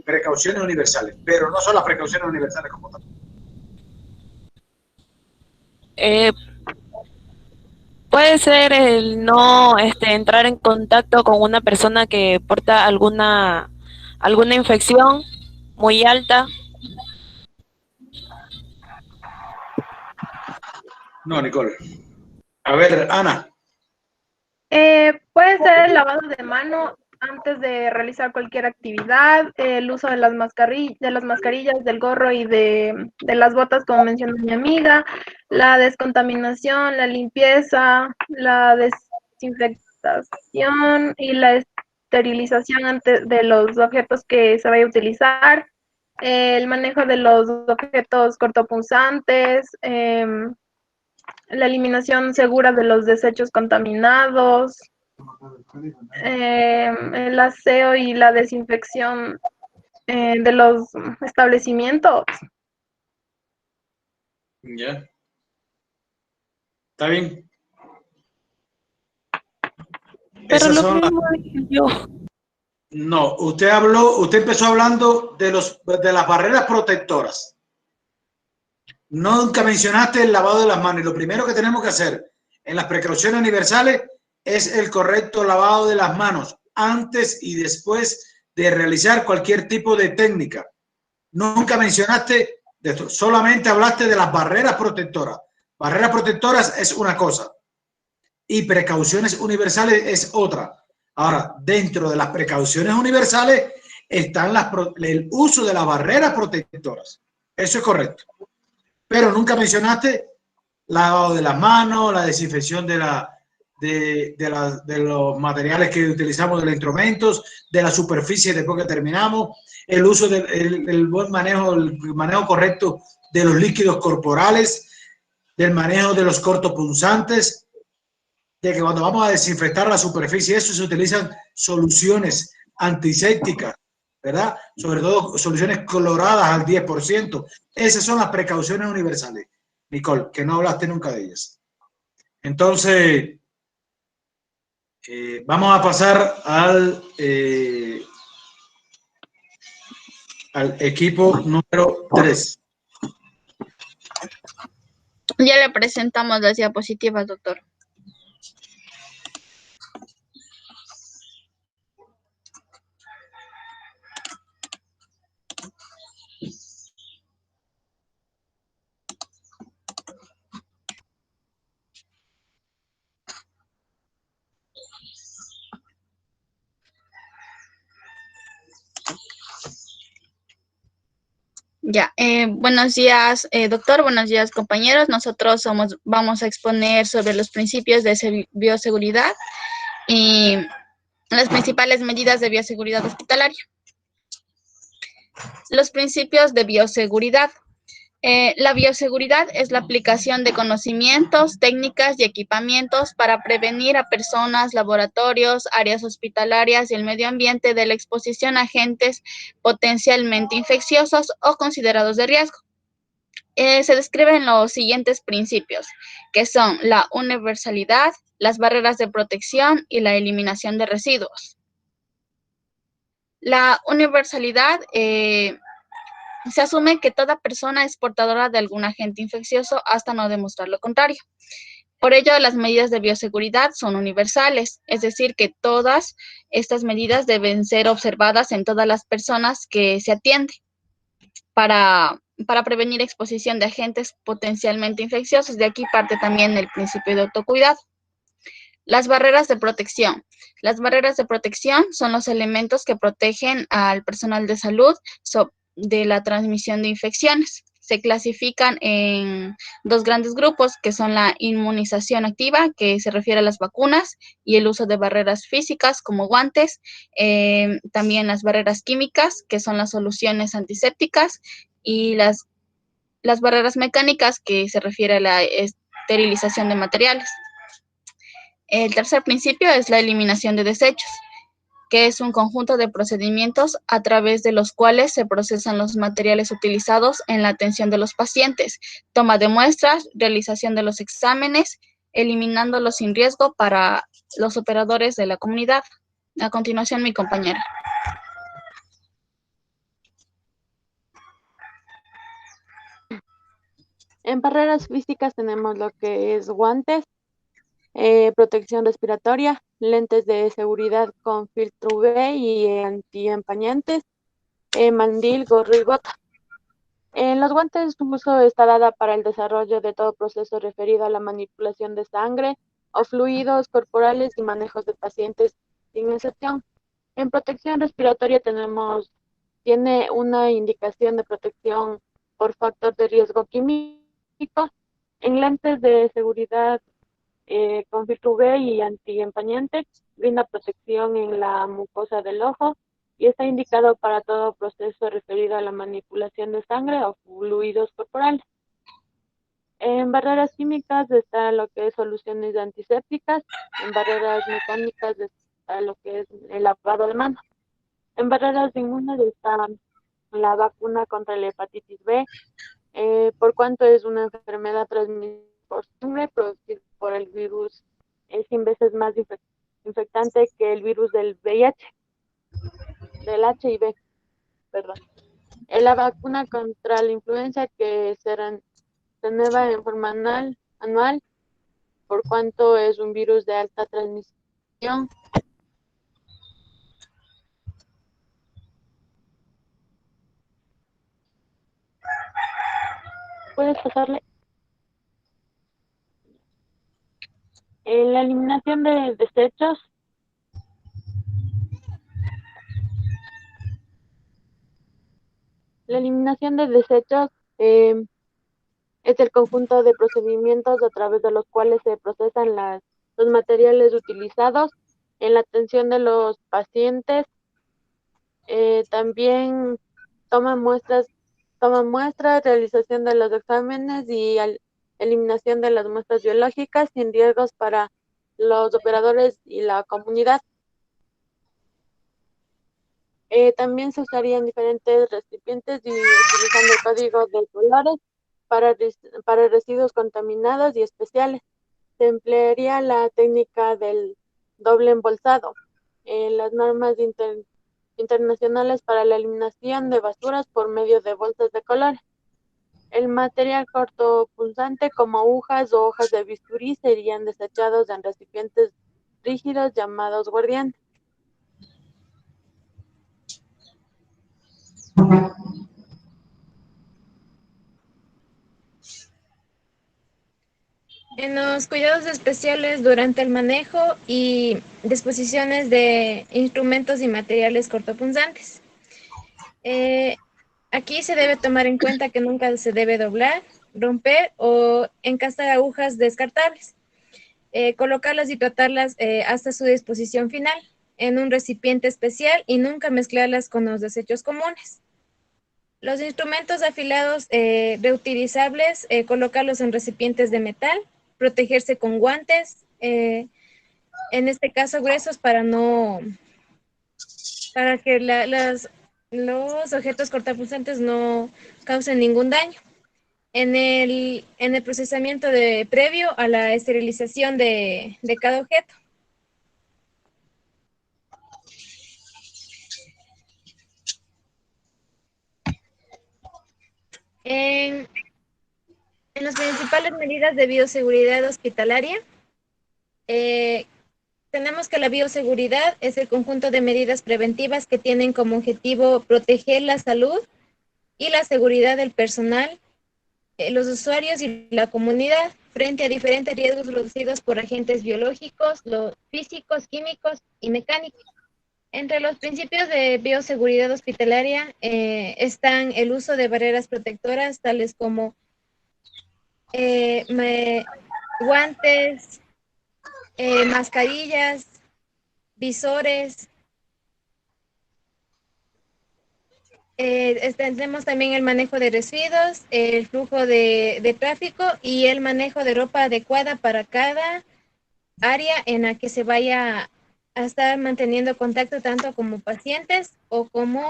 precauciones universales, pero no son las precauciones universales como tal. Puede ser el no entrar en contacto con una persona que porta alguna infección muy alta. No, Nicole. A ver, Ana. Puede ser el lavado de mano antes de realizar cualquier actividad, el uso de las mascarillas, del gorro y de las botas, como mencionó mi amiga, la descontaminación, la limpieza, la desinfectación y la esterilización antes de los objetos que se vaya a utilizar, el manejo de los objetos cortopunzantes, la eliminación segura de los desechos contaminados, el aseo y la desinfección de los establecimientos. Ya. ¿Está bien? Pero Esas lo son mismo dije yo. No, usted empezó hablando de las barreras protectoras. Nunca mencionaste el lavado de las manos. Y lo primero que tenemos que hacer en las precauciones universales es el correcto lavado de las manos antes y después de realizar cualquier tipo de técnica. Nunca mencionaste de esto, solamente hablaste de las barreras protectoras. Barreras protectoras es una cosa y precauciones universales es otra. Ahora, dentro de las precauciones universales están el uso de las barreras protectoras. Eso es correcto. Pero nunca mencionaste lavado de las manos, la desinfección de los materiales que utilizamos, de los instrumentos, de la superficie después que terminamos, el uso del buen manejo, el manejo correcto de los líquidos corporales, del manejo de los cortopunzantes, de que cuando vamos a desinfectar la superficie, eso se utilizan soluciones antisépticas, ¿verdad? Sobre todo soluciones cloradas al 10%. Esas son las precauciones universales, Nicole, que no hablaste nunca de ellas. Entonces, vamos a pasar al equipo número 3. Ya le presentamos las diapositivas, doctor. Ya, buenos días, doctor, buenos días, compañeros. Nosotros vamos a exponer sobre los principios de bioseguridad y las principales medidas de bioseguridad hospitalaria. Los principios de bioseguridad. La bioseguridad es la aplicación de conocimientos, técnicas y equipamientos para prevenir a personas, laboratorios, áreas hospitalarias y el medio ambiente de la exposición a agentes potencialmente infecciosos o considerados de riesgo. Se describen los siguientes principios, que son la universalidad, las barreras de protección y la eliminación de residuos. La universalidad se asume que toda persona es portadora de algún agente infeccioso hasta no demostrar lo contrario. Por ello, las medidas de bioseguridad son universales, es decir, que todas estas medidas deben ser observadas en todas las personas que se atienden para prevenir exposición de agentes potencialmente infecciosos. De aquí parte también el principio de autocuidado. Las barreras de protección. Las barreras de protección son los elementos que protegen al personal de salud de la transmisión de infecciones. Se clasifican en dos grandes grupos, que son la inmunización activa, que se refiere a las vacunas, y el uso de barreras físicas como guantes. También las barreras químicas, que son las soluciones antisépticas, y las barreras mecánicas, que se refiere a la esterilización de materiales. El tercer principio es la eliminación de desechos, que es un conjunto de procedimientos a través de los cuales se procesan los materiales utilizados en la atención de los pacientes, toma de muestras, realización de los exámenes, eliminándolos sin riesgo para los operadores de la comunidad. A continuación, mi compañera. En barreras físicas tenemos lo que es guantes, protección respiratoria, lentes de seguridad con filtro UV y antiempañantes, mandil, gorro y bota. En los guantes su uso está dada para el desarrollo de todo proceso referido a la manipulación de sangre o fluidos corporales y manejos de pacientes sin excepción. En protección respiratoria tiene una indicación de protección por factor de riesgo químico. En lentes de seguridad con filtro UV y antiempañante, brinda protección en la mucosa del ojo y está indicado para todo proceso referido a la manipulación de sangre o fluidos corporales. En barreras químicas está lo que es soluciones antisépticas, en barreras mecánicas está lo que es el lavado de manos. En barreras inmunes está la vacuna contra la hepatitis B, por cuanto es una enfermedad transmitida por sangre producida por el virus, es 100 veces más infectante que el virus del VIH, del HIV, perdón. La vacuna contra la influenza que se renueva en forma anual, por cuanto es un virus de alta transmisión. ¿Puedes pasarle? La eliminación de desechos. La eliminación de desechos es el conjunto de procedimientos a través de los cuales se procesan los materiales utilizados en la atención de los pacientes. También toma muestras, realización de los exámenes y eliminación de las muestras biológicas sin riesgos para los operadores y la comunidad. También se usarían diferentes recipientes y utilizando el código de colores para residuos contaminados y especiales. Se emplearía la técnica del doble embolsado. Las normas internacionales para la eliminación de basuras por medio de bolsas de colores. El material cortopunzante como agujas o hojas de bisturí serían desechados en recipientes rígidos llamados guardianes. En los cuidados especiales durante el manejo y disposiciones de instrumentos y materiales cortopunzantes. Aquí se debe tomar en cuenta que nunca se debe doblar, romper o encastar agujas descartables. Colocarlas y tratarlas hasta su disposición final en un recipiente especial y nunca mezclarlas con los desechos comunes. Los instrumentos afilados reutilizables, colocarlos en recipientes de metal, protegerse con guantes, en este caso gruesos para que los objetos cortopunzantes no causen ningún daño. En el procesamiento previo a la esterilización de cada objeto. En las principales medidas de bioseguridad hospitalaria, tenemos que la bioseguridad es el conjunto de medidas preventivas que tienen como objetivo proteger la salud y la seguridad del personal los usuarios y la comunidad frente a diferentes riesgos producidos por agentes biológicos, físicos, químicos y mecánicos. Entre los principios de bioseguridad hospitalaria están el uso de barreras protectoras tales como guantes, mascarillas, visores. Tenemos también el manejo de residuos, el flujo de tráfico y el manejo de ropa adecuada para cada área en la que se vaya a estar manteniendo contacto tanto como pacientes o como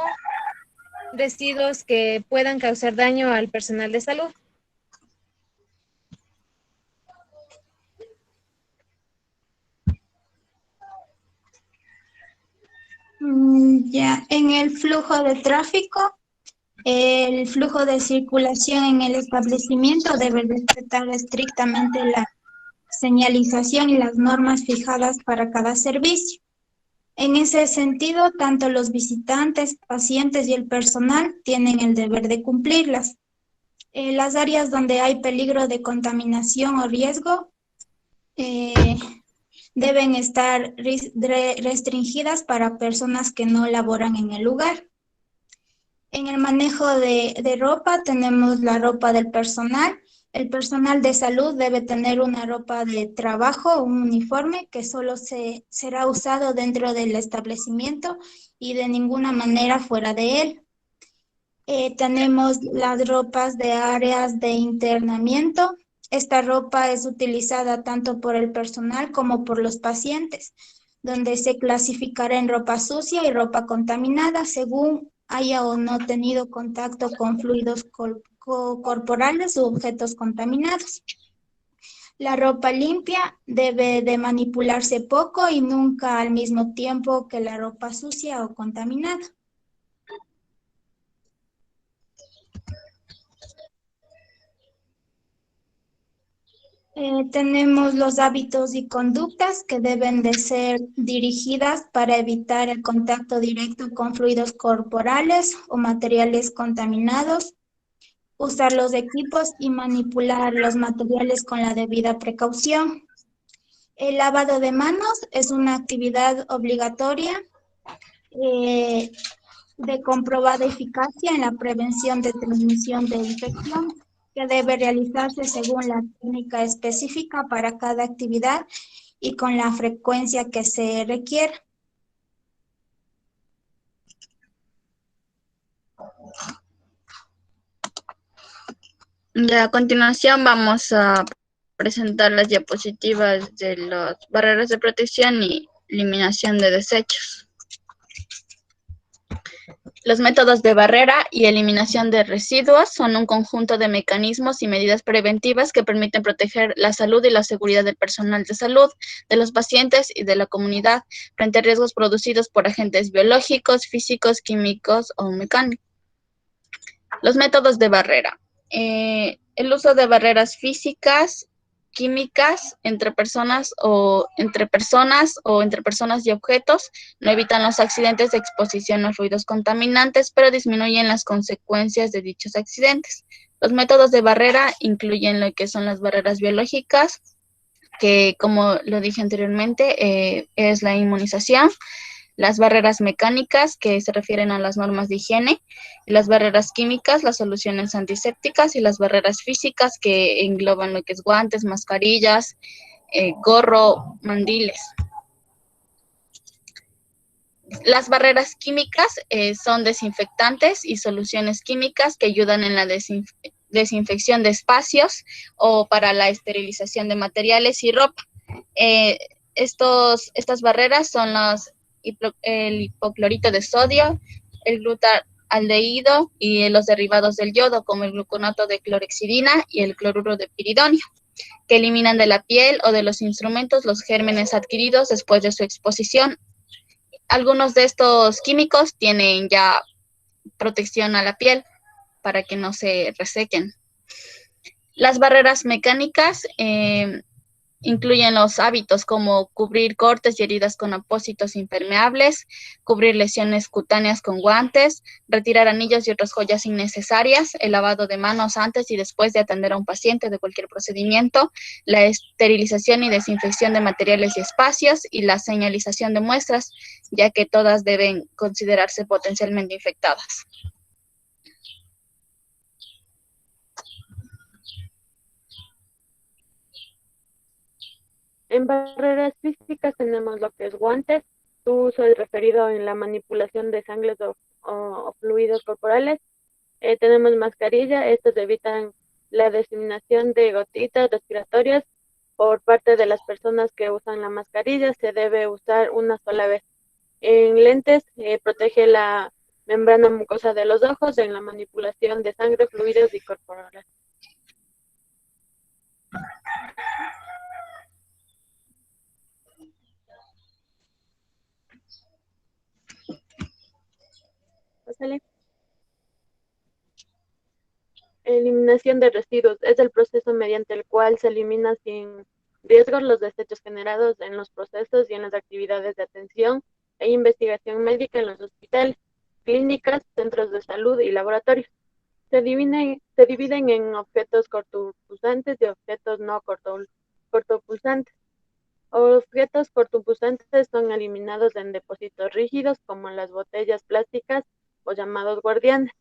residuos que puedan causar daño al personal de salud. Ya, en el flujo de tráfico, el flujo de circulación en el establecimiento debe respetar estrictamente la señalización y las normas fijadas para cada servicio. En ese sentido, tanto los visitantes, pacientes y el personal tienen el deber de cumplirlas. Las áreas donde hay peligro de contaminación o riesgo deben estar restringidas para personas que no laboran en el lugar. En el manejo de ropa tenemos la ropa del personal. El personal de salud debe tener una ropa de trabajo, un uniforme que solo será usado dentro del establecimiento y de ninguna manera fuera de él. Tenemos las ropas de áreas de internamiento. Esta ropa es utilizada tanto por el personal como por los pacientes, donde se clasificará en ropa sucia y ropa contaminada según haya o no tenido contacto con fluidos corporales u objetos contaminados. La ropa limpia debe de manipularse poco y nunca al mismo tiempo que la ropa sucia o contaminada. Tenemos los hábitos y conductas que deben de ser dirigidas para evitar el contacto directo con fluidos corporales o materiales contaminados, usar los equipos y manipular los materiales con la debida precaución. El lavado de manos es una actividad obligatoria de comprobada eficacia en la prevención de transmisión de infección, que debe realizarse según la técnica específica para cada actividad y con la frecuencia que se requiera. A continuación vamos a presentar las diapositivas de las barreras de protección y eliminación de desechos. Los métodos de barrera y eliminación de residuos son un conjunto de mecanismos y medidas preventivas que permiten proteger la salud y la seguridad del personal de salud, de los pacientes y de la comunidad frente a riesgos producidos por agentes biológicos, físicos, químicos o mecánicos. Los métodos de barrera. El uso de barreras físicas, químicas entre personas y objetos no evitan los accidentes de exposición a fluidos contaminantes, pero disminuyen las consecuencias de dichos accidentes. Los métodos de barrera incluyen lo que son las barreras biológicas, que como lo dije anteriormente, es la inmunización, las barreras mecánicas, que se refieren a las normas de higiene, y las barreras químicas, las soluciones antisépticas, y las barreras físicas, que engloban lo que es guantes, mascarillas, gorro, mandiles. Las barreras químicas son desinfectantes y soluciones químicas que ayudan en la desinfección de espacios o para la esterilización de materiales y ropa. Estas barreras son el hipoclorito de sodio, el glutaldehído y los derivados del yodo, como el gluconato de clorhexidina y el cloruro de piridonio, que eliminan de la piel o de los instrumentos los gérmenes adquiridos después de su exposición. Algunos de estos químicos tienen ya protección a la piel para que no se resequen. Las barreras mecánicas Incluyen los hábitos como cubrir cortes y heridas con apósitos impermeables, cubrir lesiones cutáneas con guantes, retirar anillos y otras joyas innecesarias, el lavado de manos antes y después de atender a un paciente de cualquier procedimiento, la esterilización y desinfección de materiales y espacios y la señalización de muestras, ya que todas deben considerarse potencialmente infectadas. En barreras físicas tenemos lo que es guantes. Su uso es referido en la manipulación de sangres o fluidos corporales. Tenemos mascarilla. Estos evitan la diseminación de gotitas respiratorias por parte de las personas que usan la mascarilla. Se debe usar una sola vez. En lentes, protege la membrana mucosa de los ojos en la manipulación de sangre, fluidos y corporales. Eliminación de residuos es el proceso mediante el cual se elimina sin riesgos los desechos generados en los procesos y en las actividades de atención e investigación médica en los hospitales, clínicas, centros de salud y laboratorios. Se dividen en objetos cortopulsantes y objetos no cortopulsantes. Objetos cortopulsantes son eliminados en depósitos rígidos como las botellas plásticas o llamados guardianes.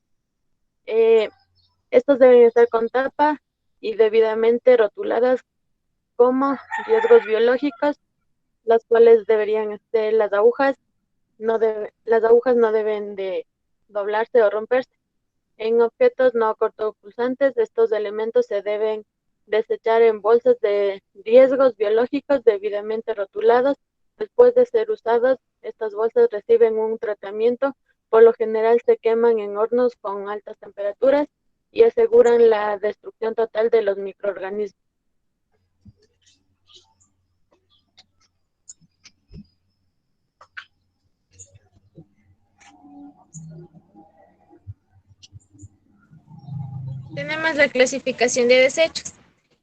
Estos deben estar con tapa y debidamente rotuladas como riesgos biológicos, las cuales deberían ser las agujas no deben de doblarse o romperse. En objetos no cortopulsantes, estos elementos se deben desechar en bolsas de riesgos biológicos debidamente rotulados. Después de ser usados, estas bolsas reciben un tratamiento. Por lo general se queman en hornos con altas temperaturas y aseguran la destrucción total de los microorganismos. Tenemos la clasificación de desechos.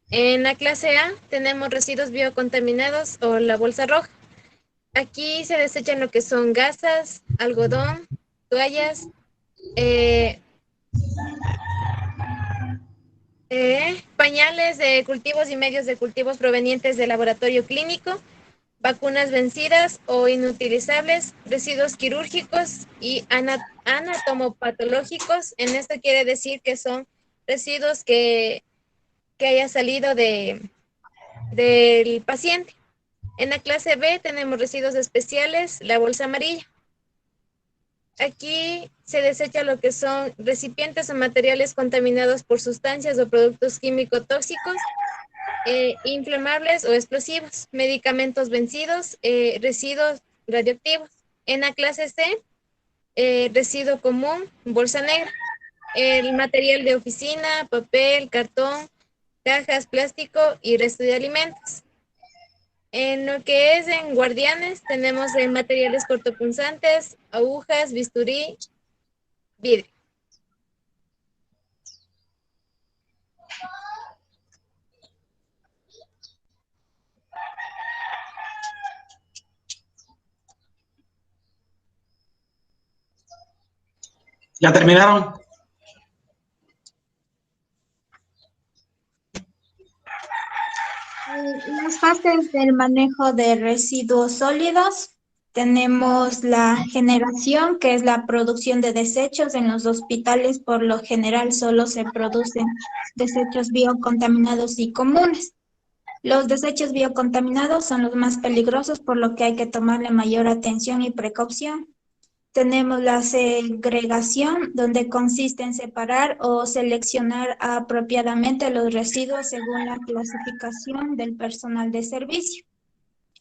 En la clase A tenemos residuos biocontaminados o la bolsa roja. Aquí se desechan lo que son gasas, algodón, toallas, pañales de cultivos y medios de cultivos provenientes del laboratorio clínico, vacunas vencidas o inutilizables, residuos quirúrgicos y anatomopatológicos. En esto quiere decir que son residuos que haya salido del paciente. En la clase B tenemos residuos especiales, la bolsa amarilla. Aquí se desecha lo que son recipientes o materiales contaminados por sustancias o productos químico-tóxicos, inflamables o explosivos, medicamentos vencidos, residuos radioactivos. En la clase C, residuo común, bolsa negra, el material de oficina, papel, cartón, cajas, plástico y resto de alimentos. En lo que es en guardianes, tenemos materiales cortopunzantes, agujas, bisturí, vidrio. ¿Ya terminaron? Las fases del manejo de residuos sólidos. Tenemos la generación, que es la producción de desechos. En los hospitales, por lo general, solo se producen desechos biocontaminados y comunes. Los desechos biocontaminados son los más peligrosos, por lo que hay que tomarle mayor atención y precaución. Tenemos la segregación, donde consiste en separar o seleccionar apropiadamente los residuos según la clasificación del personal de servicio.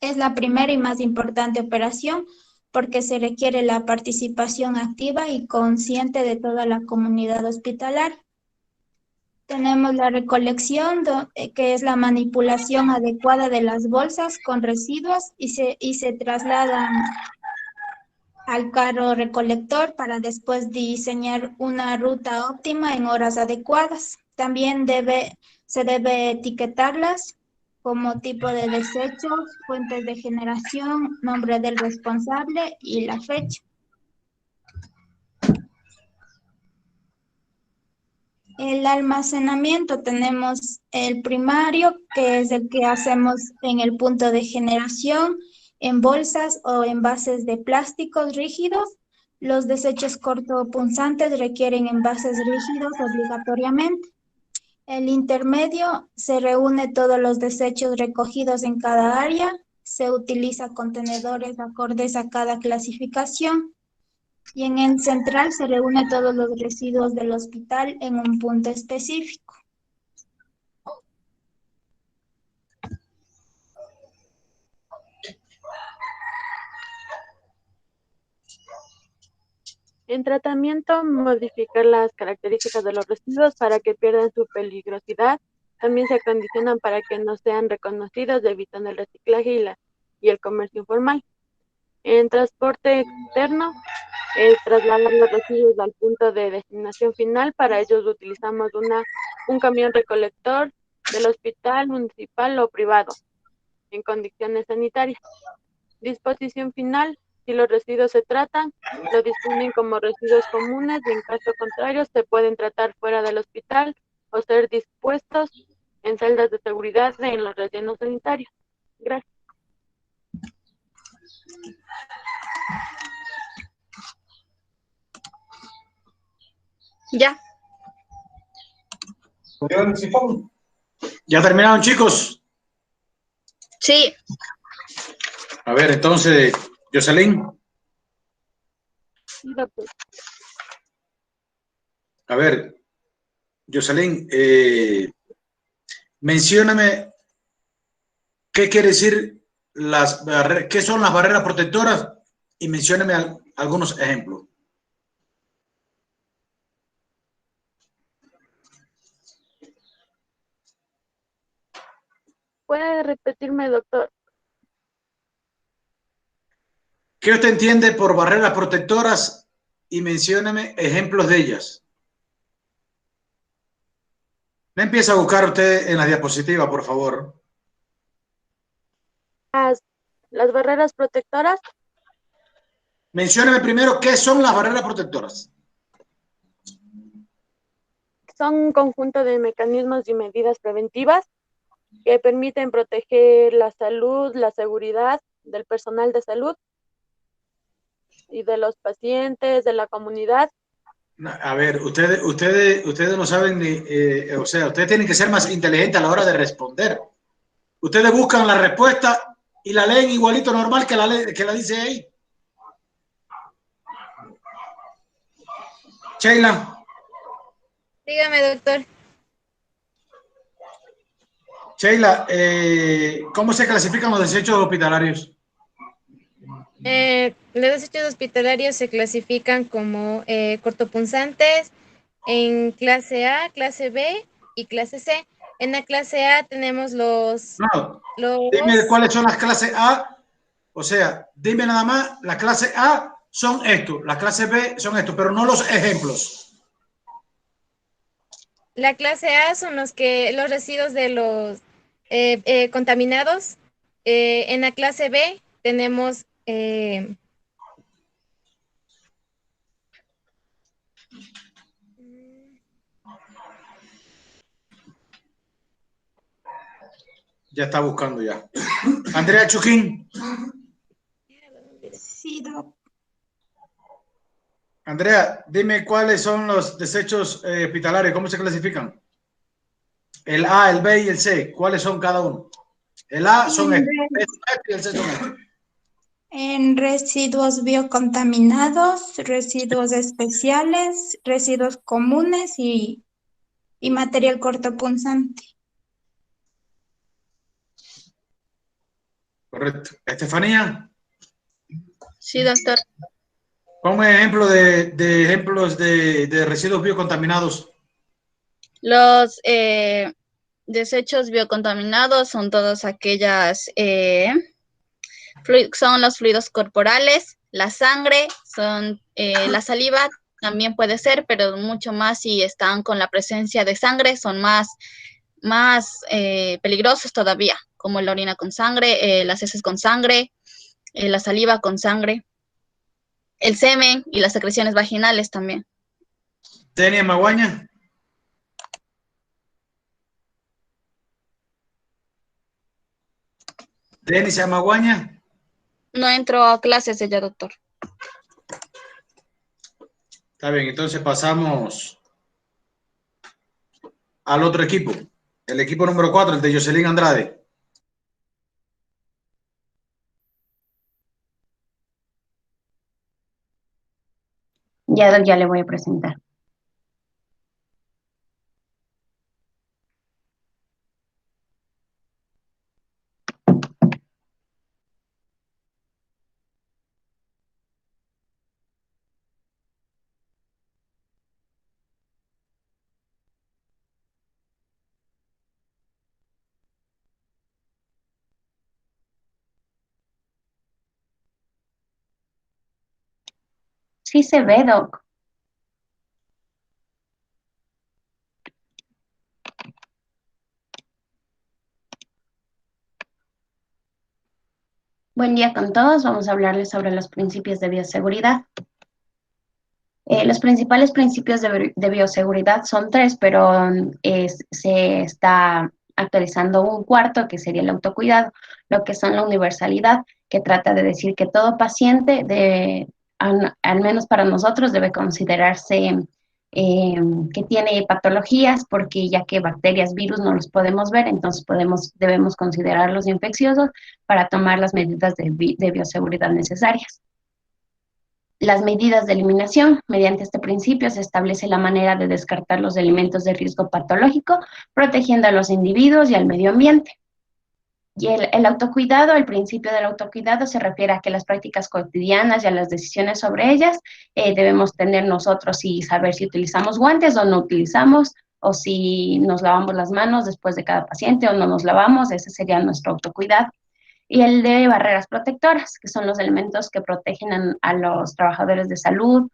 Es la primera y más importante operación porque se requiere la participación activa y consciente de toda la comunidad hospitalaria. Tenemos la recolección, que es la manipulación adecuada de las bolsas con residuos y se trasladan al carro recolector para después diseñar una ruta óptima en horas adecuadas. También se debe etiquetarlas como tipo de desechos, fuentes de generación, nombre del responsable y la fecha. El almacenamiento tenemos el primario, que es el que hacemos en el punto de generación, en bolsas o envases de plásticos rígidos. Los desechos cortopunzantes requieren envases rígidos obligatoriamente. El intermedio se reúne todos los desechos recogidos en cada área. Se utiliza contenedores acordes a cada clasificación. Y en el central se reúne todos los residuos del hospital en un punto específico. En tratamiento, modificar las características de los residuos para que pierdan su peligrosidad. También se acondicionan para que no sean reconocidos, evitando el reciclaje y el comercio informal. En transporte externo, trasladar los residuos al punto de destinación final. Para ello utilizamos un camión recolector del hospital municipal o privado en condiciones sanitarias. Disposición final. Si los residuos se tratan, lo disponen como residuos comunes y en caso contrario se pueden tratar fuera del hospital o ser dispuestos en celdas de seguridad en los rellenos sanitarios. Gracias. Ya. ¿Ya terminaron, chicos? Sí. A ver, entonces, Jocelyn. Sí, doctor. A ver, Jocelyn, mencióname qué quiere decir qué son las barreras protectoras y mencióname algunos ejemplos. ¿Puede repetirme, doctor? ¿Qué usted entiende por barreras protectoras? Y mencióneme ejemplos de ellas. Me empieza a buscar usted en la diapositiva, por favor. Las barreras protectoras. Mencióneme primero qué son las barreras protectoras. Son un conjunto de mecanismos y medidas preventivas que permiten proteger la salud, la seguridad del personal de salud y de los pacientes, de la comunidad. A ver, ustedes no saben o sea, ustedes tienen que ser más inteligentes a la hora de responder. Ustedes buscan la respuesta y la leen igualito normal que la dice ahí. Sheila. Dígame, doctor. Sheila, ¿cómo se clasifican los desechos hospitalarios? Los desechos hospitalarios se clasifican como cortopunzantes en clase A, clase B y clase C. En la clase A tenemos Dime cuáles son las clases A. O sea, dime nada más, la clase A son esto, la clase B son esto, pero no los ejemplos. La clase A son los residuos de los contaminados. En la clase B tenemos ya está buscando ya. Andrea Chuquín. Sí, doc. Andrea, dime cuáles son los desechos hospitalarios, ¿cómo se clasifican? El A, el B y el C, ¿cuáles son cada uno? El A son estos y el C son estos. En residuos biocontaminados, residuos especiales, residuos comunes y material cortopunzante. Correcto. Estefanía. Sí, doctor. Ponme ejemplo de ejemplos de residuos biocontaminados. Los desechos biocontaminados son todas aquellas, son los fluidos corporales, la sangre, son la saliva también puede ser, pero mucho más si están con la presencia de sangre, son más más peligrosos todavía, como la orina con sangre, las heces con sangre, la saliva con sangre, el semen y las secreciones vaginales también. Tenia Maguaña. Denis Amaguaña. No entro a clases ella, doctor. Está bien, entonces pasamos al otro equipo. El equipo número 4, el de Jocelyn Andrade. Ya le voy a presentar. Sí se ve, Doc. Buen día con todos. Vamos a hablarles sobre los principios de bioseguridad. Los principales principios de bioseguridad son 3, pero se está actualizando un cuarto, que sería el autocuidado, lo que son la universalidad, que trata de decir que todo paciente, al menos para nosotros, debe considerarse que tiene patologías, porque ya que bacterias, virus no los podemos ver, entonces debemos considerarlos infecciosos para tomar las medidas de bioseguridad necesarias. Las medidas de eliminación. Mediante este principio se establece la manera de descartar los elementos de riesgo patológico, protegiendo a los individuos y al medio ambiente. Y el autocuidado, el principio del autocuidado se refiere a que las prácticas cotidianas y a las decisiones sobre ellas debemos tener nosotros y saber si utilizamos guantes o no utilizamos, o si nos lavamos las manos después de cada paciente o no nos lavamos. Ese sería nuestro autocuidado. Y el de barreras protectoras, que son los elementos que protegen a los trabajadores de salud,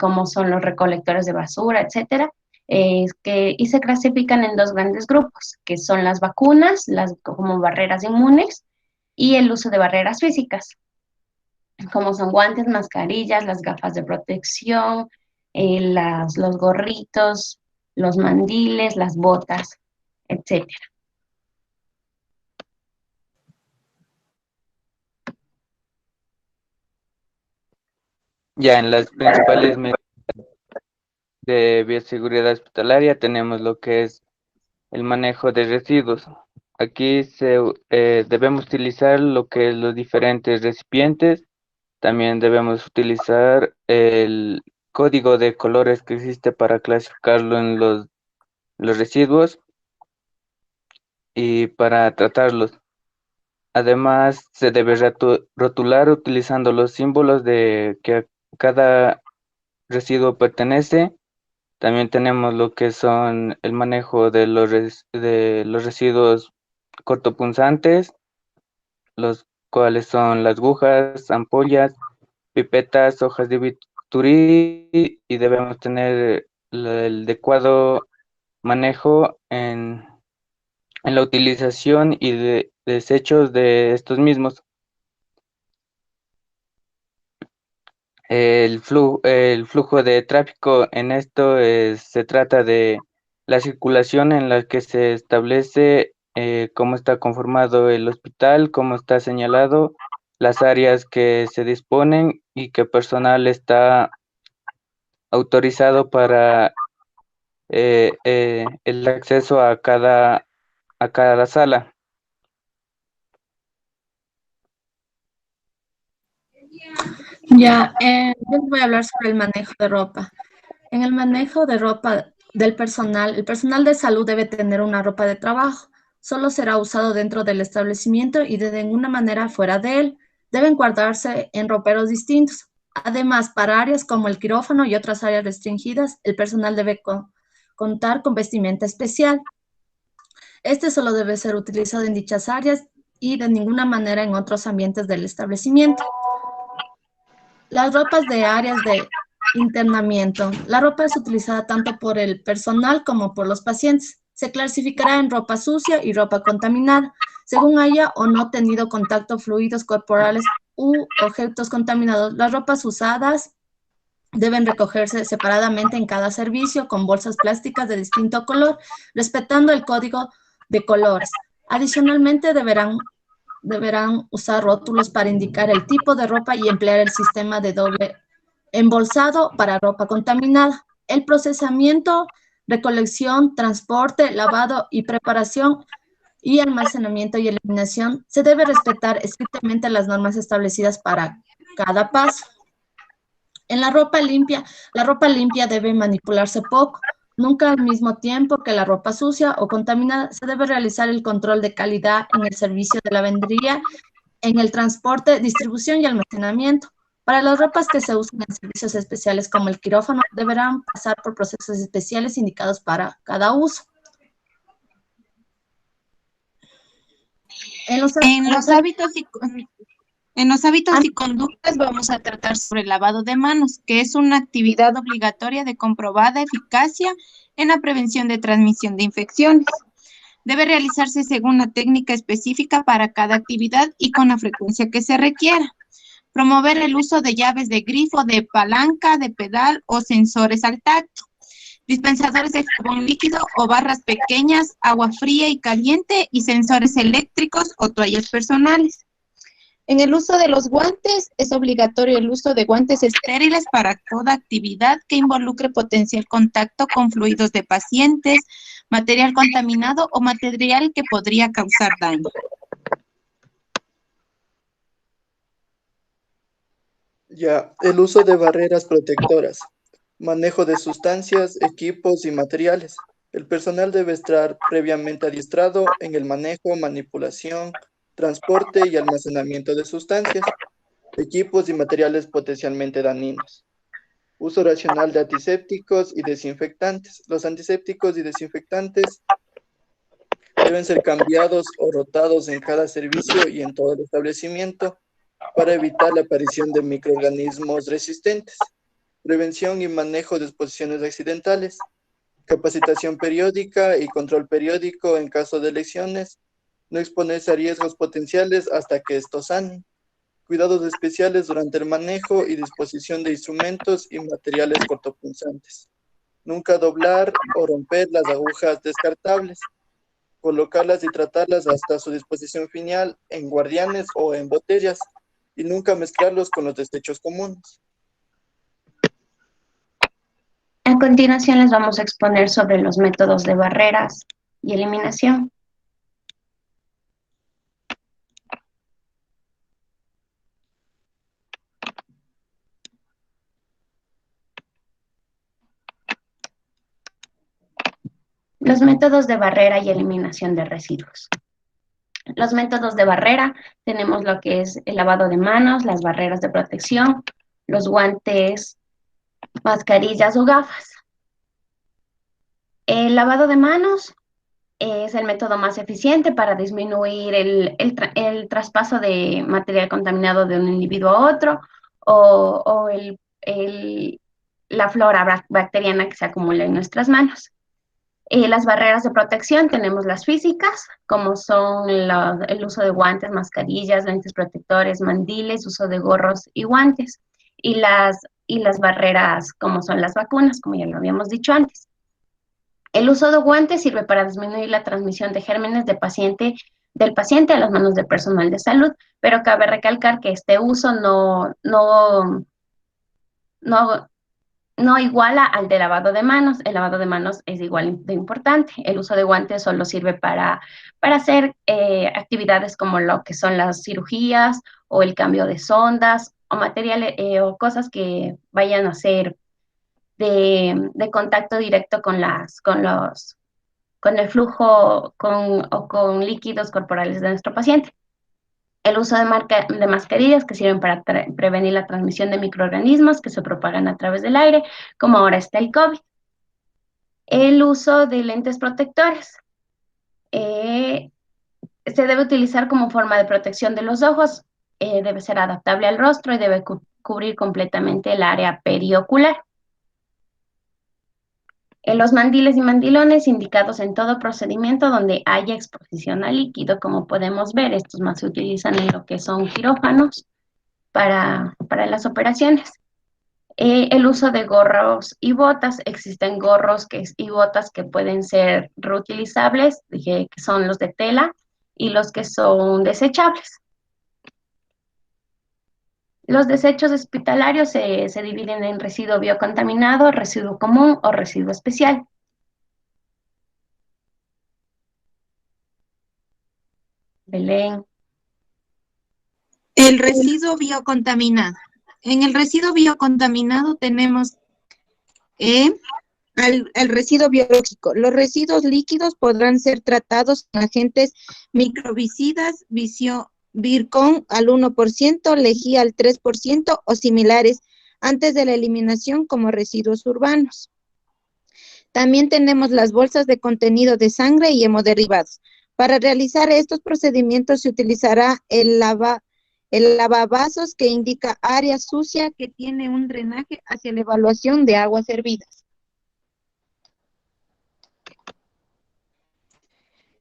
como son los recolectores de basura, etcétera, y se clasifican en 2 grandes grupos, que son las vacunas, como barreras inmunes, y el uso de barreras físicas, como son guantes, mascarillas, las gafas de protección, los gorritos, los mandiles, las botas, etcétera. Ya en las principales medidas de bioseguridad hospitalaria tenemos lo que es el manejo de residuos. Aquí debemos utilizar lo que es los diferentes recipientes. También debemos utilizar el código de colores que existe para clasificarlo en los residuos y para tratarlos. Además, se debe rotular utilizando los símbolos de que cada residuo pertenece. También tenemos lo que son el manejo de los residuos cortopunzantes, los cuales son las agujas, ampollas, pipetas, hojas de bisturí, y debemos tener el adecuado manejo en la utilización y de desechos de estos mismos. El flujo de tráfico en esto se trata de la circulación en la que se establece cómo está conformado el hospital, cómo está señalado, las áreas que se disponen y qué personal está autorizado para el acceso a cada sala. Ya, yo les voy a hablar sobre el manejo de ropa. En el manejo de ropa del personal, el personal de salud debe tener una ropa de trabajo. Solo será usado dentro del establecimiento y de ninguna manera fuera de él. Deben guardarse en roperos distintos. Además, para áreas como el quirófano y otras áreas restringidas, el personal debe contar con vestimenta especial. Este solo debe ser utilizado en dichas áreas y de ninguna manera en otros ambientes del establecimiento. Las ropas de áreas de internamiento. La ropa es utilizada tanto por el personal como por los pacientes. Se clasificará en ropa sucia y ropa contaminada, según haya o no tenido contacto fluidos corporales u objetos contaminados. Las ropas usadas deben recogerse separadamente en cada servicio con bolsas plásticas de distinto color, respetando el código de colores. Adicionalmente, deberán usar rótulos para indicar el tipo de ropa y emplear el sistema de doble embolsado para ropa contaminada. El procesamiento, recolección, transporte, lavado y preparación y almacenamiento y eliminación se debe respetar estrictamente las normas establecidas para cada paso. En la ropa limpia debe manipularse poco, nunca al mismo tiempo que la ropa sucia o contaminada. Se debe realizar el control de calidad en el servicio de lavandería, en el transporte, distribución y almacenamiento. Para las ropas que se usan en servicios especiales como el quirófano, deberán pasar por procesos especiales indicados para cada uso. En los hábitos y conductas vamos a tratar sobre el lavado de manos, que es una actividad obligatoria de comprobada eficacia en la prevención de transmisión de infecciones. Debe realizarse según la técnica específica para cada actividad y con la frecuencia que se requiera. Promover el uso de llaves de grifo, de palanca, de pedal o sensores al tacto. Dispensadores de jabón líquido o barras pequeñas, agua fría y caliente y sensores eléctricos o toallas personales. En el uso de los guantes, es obligatorio el uso de guantes estériles para toda actividad que involucre potencial contacto con fluidos de pacientes, material contaminado o material que podría causar daño. Ya, el uso de barreras protectoras, manejo de sustancias, equipos y materiales. El personal debe estar previamente adiestrado en el manejo, manipulación, transporte y almacenamiento de sustancias, equipos y materiales potencialmente dañinos. Uso racional de antisépticos y desinfectantes. Los antisépticos y desinfectantes deben ser cambiados o rotados en cada servicio y en todo el establecimiento para evitar la aparición de microorganismos resistentes. Prevención y manejo de exposiciones accidentales. Capacitación periódica y control periódico en caso de lesiones. No exponerse a riesgos potenciales hasta que estos sanen. Cuidados especiales durante el manejo y disposición de instrumentos y materiales cortopunzantes. Nunca doblar o romper las agujas descartables. Colocarlas y tratarlas hasta su disposición final en guardianes o en botellas y nunca mezclarlos con los desechos comunes. A continuación les vamos a exponer sobre los métodos de barreras y eliminación. Los métodos de barrera y eliminación de residuos. Los métodos de barrera, tenemos lo que es el lavado de manos, las barreras de protección, los guantes, mascarillas o gafas. El lavado de manos es el método más eficiente para disminuir el traspaso de material contaminado de un individuo a otro o la flora bacteriana que se acumula en nuestras manos. Las barreras de protección tenemos las físicas, como son el uso de guantes, mascarillas, lentes protectores, mandiles, uso de gorros y guantes. Y las barreras como son las vacunas, como ya lo habíamos dicho antes. El uso de guantes sirve para disminuir la transmisión de gérmenes del paciente a las manos del personal de salud, pero cabe recalcar que este uso no iguala al de lavado de manos. El lavado de manos es igual de importante. El uso de guantes solo sirve para hacer actividades como lo que son las cirugías o el cambio de sondas o materiales o cosas que vayan a ser de contacto directo con el flujo o con líquidos corporales de nuestro paciente. El uso de mascarillas que sirven para prevenir la transmisión de microorganismos que se propagan a través del aire, como ahora está el COVID. El uso de lentes protectores. Se debe utilizar como forma de protección de los ojos, debe ser adaptable al rostro y debe cubrir completamente el área periocular. Los mandiles y mandilones indicados en todo procedimiento donde haya exposición a líquido, como podemos ver, estos más se utilizan en lo que son quirófanos para las operaciones. El uso de gorros y botas, existen gorros y botas que pueden ser reutilizables, que son los de tela, y los que son desechables. Los desechos hospitalarios se dividen en residuo biocontaminado, residuo común o residuo especial. Belén. El residuo biocontaminado. En el residuo biocontaminado tenemos el residuo biológico. Los residuos líquidos podrán ser tratados con agentes microbicidas, Vircon al 1%, lejía al 3% o similares antes de la eliminación como residuos urbanos. También tenemos las bolsas de contenido de sangre y hemoderivados. Para realizar estos procedimientos se utilizará el lavavasos que indica área sucia que tiene un drenaje hacia la evaluación de aguas hervidas.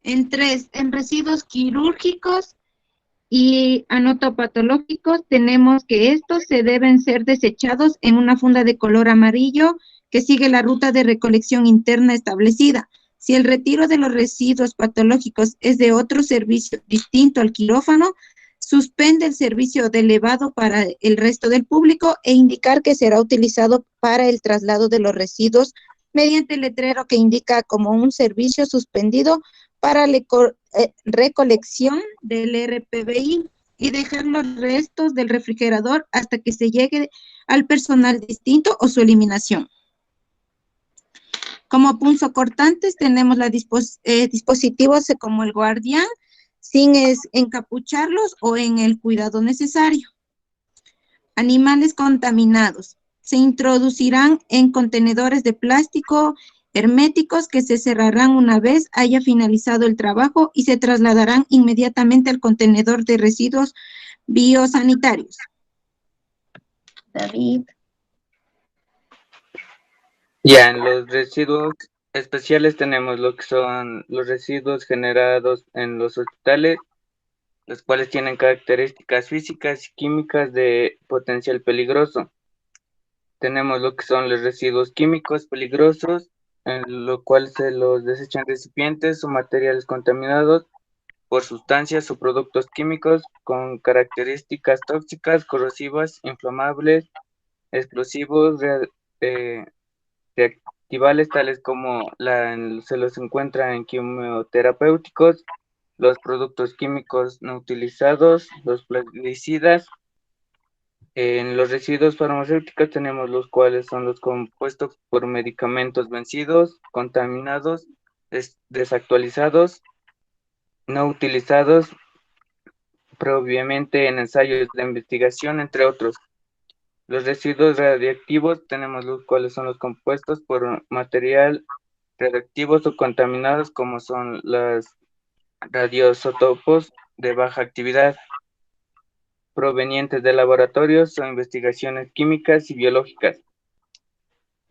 En residuos quirúrgicos y anatopatológicos tenemos que estos se deben ser desechados en una funda de color amarillo que sigue la ruta de recolección interna establecida. Si el retiro de los residuos patológicos es de otro servicio distinto al quirófano, suspende el servicio de elevado para el resto del público e indicar que será utilizado para el traslado de los residuos mediante el letrero que indica como un servicio suspendido para la recolección del RPBI y dejar los restos del refrigerador hasta que se llegue al personal distinto o su eliminación. Como punzocortantes tenemos dispositivos como el guardián, sin encapucharlos o en el cuidado necesario. Animales contaminados. Se introducirán en contenedores de plástico herméticos que se cerrarán una vez haya finalizado el trabajo y se trasladarán inmediatamente al contenedor de residuos biosanitarios. David. Ya, en los residuos especiales tenemos lo que son los residuos generados en los hospitales, los cuales tienen características físicas y químicas de potencial peligroso. Tenemos lo que son los residuos químicos peligrosos, en lo cual se los desechan recipientes o materiales contaminados por sustancias o productos químicos con características tóxicas, corrosivas, inflamables, explosivos, reactivales, tales como se los encuentra en quimioterapéuticos, los productos químicos no utilizados, los plaguicidas. En los residuos farmacéuticos tenemos los cuales son los compuestos por medicamentos vencidos, contaminados, desactualizados, no utilizados previamente en ensayos de investigación, entre otros. Los residuos radiactivos tenemos los cuales son los compuestos por material radioactivos o contaminados, como son los radioisótopos de baja actividad, provenientes de laboratorios o investigaciones químicas y biológicas.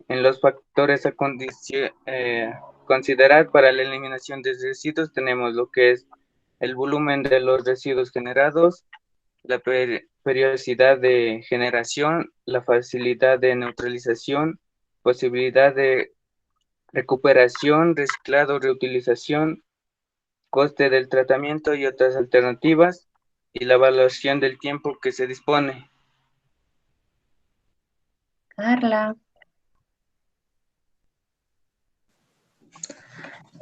En los factores a considerar para la eliminación de residuos tenemos lo que es el volumen de los residuos generados, la periodicidad de generación, la facilidad de neutralización, posibilidad de recuperación, reciclado, reutilización, coste del tratamiento y otras alternativas, y la evaluación del tiempo que se dispone. Carla.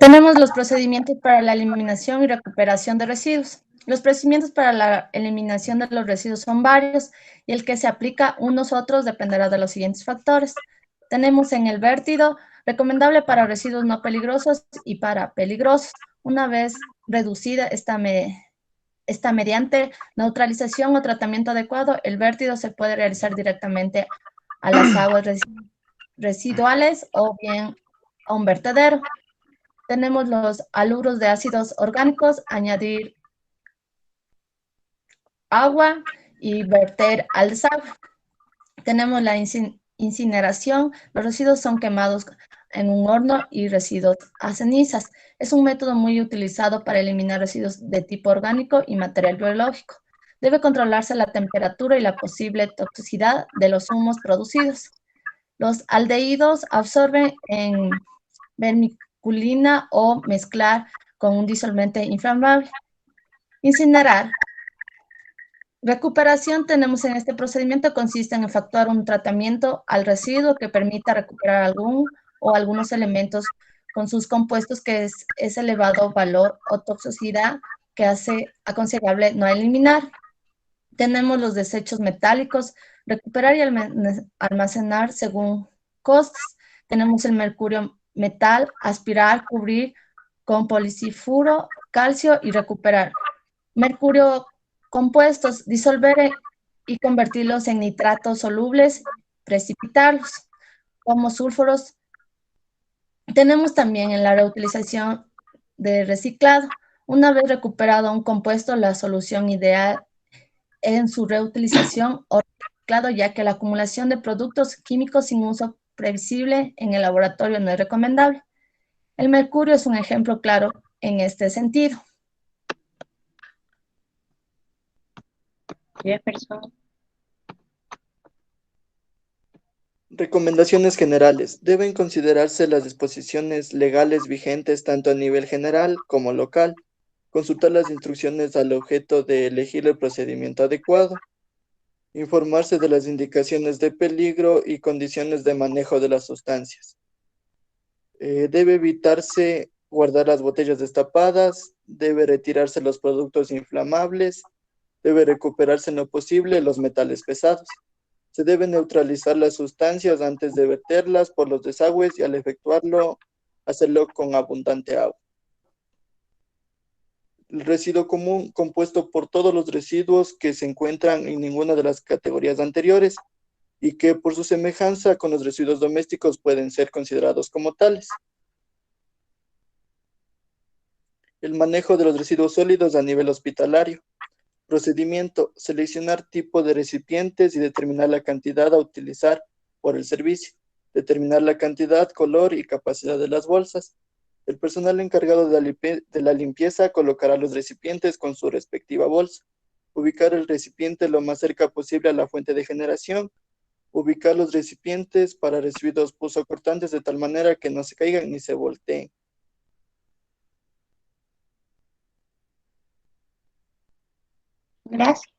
Tenemos los procedimientos para la eliminación y recuperación de residuos. Los procedimientos para la eliminación de los residuos son varios y el que se aplica unos otros dependerá de los siguientes factores. Tenemos en el vertido, recomendable para residuos no peligrosos y para peligrosos. Una vez reducida esta mediante neutralización o tratamiento adecuado, el vertido se puede realizar directamente a las aguas residuales o bien a un vertedero. Tenemos los haluros de ácidos orgánicos, añadir agua y verter al desagüe. Tenemos la incineración, los residuos son quemados en un horno y residuos a cenizas. Es un método muy utilizado para eliminar residuos de tipo orgánico y material biológico. Debe controlarse la temperatura y la posible toxicidad de los humos producidos. Los aldehídos absorben en vermiculina o mezclar con un disolvente inflamable. Incinerar. Recuperación tenemos en este procedimiento consiste en efectuar un tratamiento al residuo que permita recuperar algún o algunos elementos con sus compuestos que es elevado valor o toxicidad que hace aconsejable no eliminar. Tenemos los desechos metálicos, recuperar y almacenar según costes. Tenemos el mercurio metal, aspirar, cubrir con polisulfuro, calcio y recuperar. Mercurio compuestos, disolver y convertirlos en nitratos solubles, precipitarlos como sulfuros. Tenemos también en la reutilización de reciclado. Una vez recuperado un compuesto, la solución ideal en su reutilización o reciclado, ya que la acumulación de productos químicos sin uso previsible en el laboratorio no es recomendable. El mercurio es un ejemplo claro en este sentido. Jefferson. Recomendaciones generales. Deben considerarse las disposiciones legales vigentes tanto a nivel general como local. Consultar las instrucciones al objeto de elegir el procedimiento adecuado. Informarse de las indicaciones de peligro y condiciones de manejo de las sustancias. Debe evitarse guardar las botellas destapadas. Debe retirarse los productos inflamables. Debe recuperarse en lo posible los metales pesados. Se deben neutralizar las sustancias antes de verterlas por los desagües y al efectuarlo, hacerlo con abundante agua. El residuo común, compuesto por todos los residuos que se encuentran en ninguna de las categorías anteriores y que por su semejanza con los residuos domésticos pueden ser considerados como tales. El manejo de los residuos sólidos a nivel hospitalario. Procedimiento: seleccionar tipo de recipientes y determinar la cantidad a utilizar por el servicio. Determinar la cantidad, color y capacidad de las bolsas. El personal encargado de la limpieza colocará los recipientes con su respectiva bolsa. Ubicar el recipiente lo más cerca posible a la fuente de generación. Ubicar los recipientes para residuos punzocortantes de tal manera que no se caigan ni se volteen. Gracias.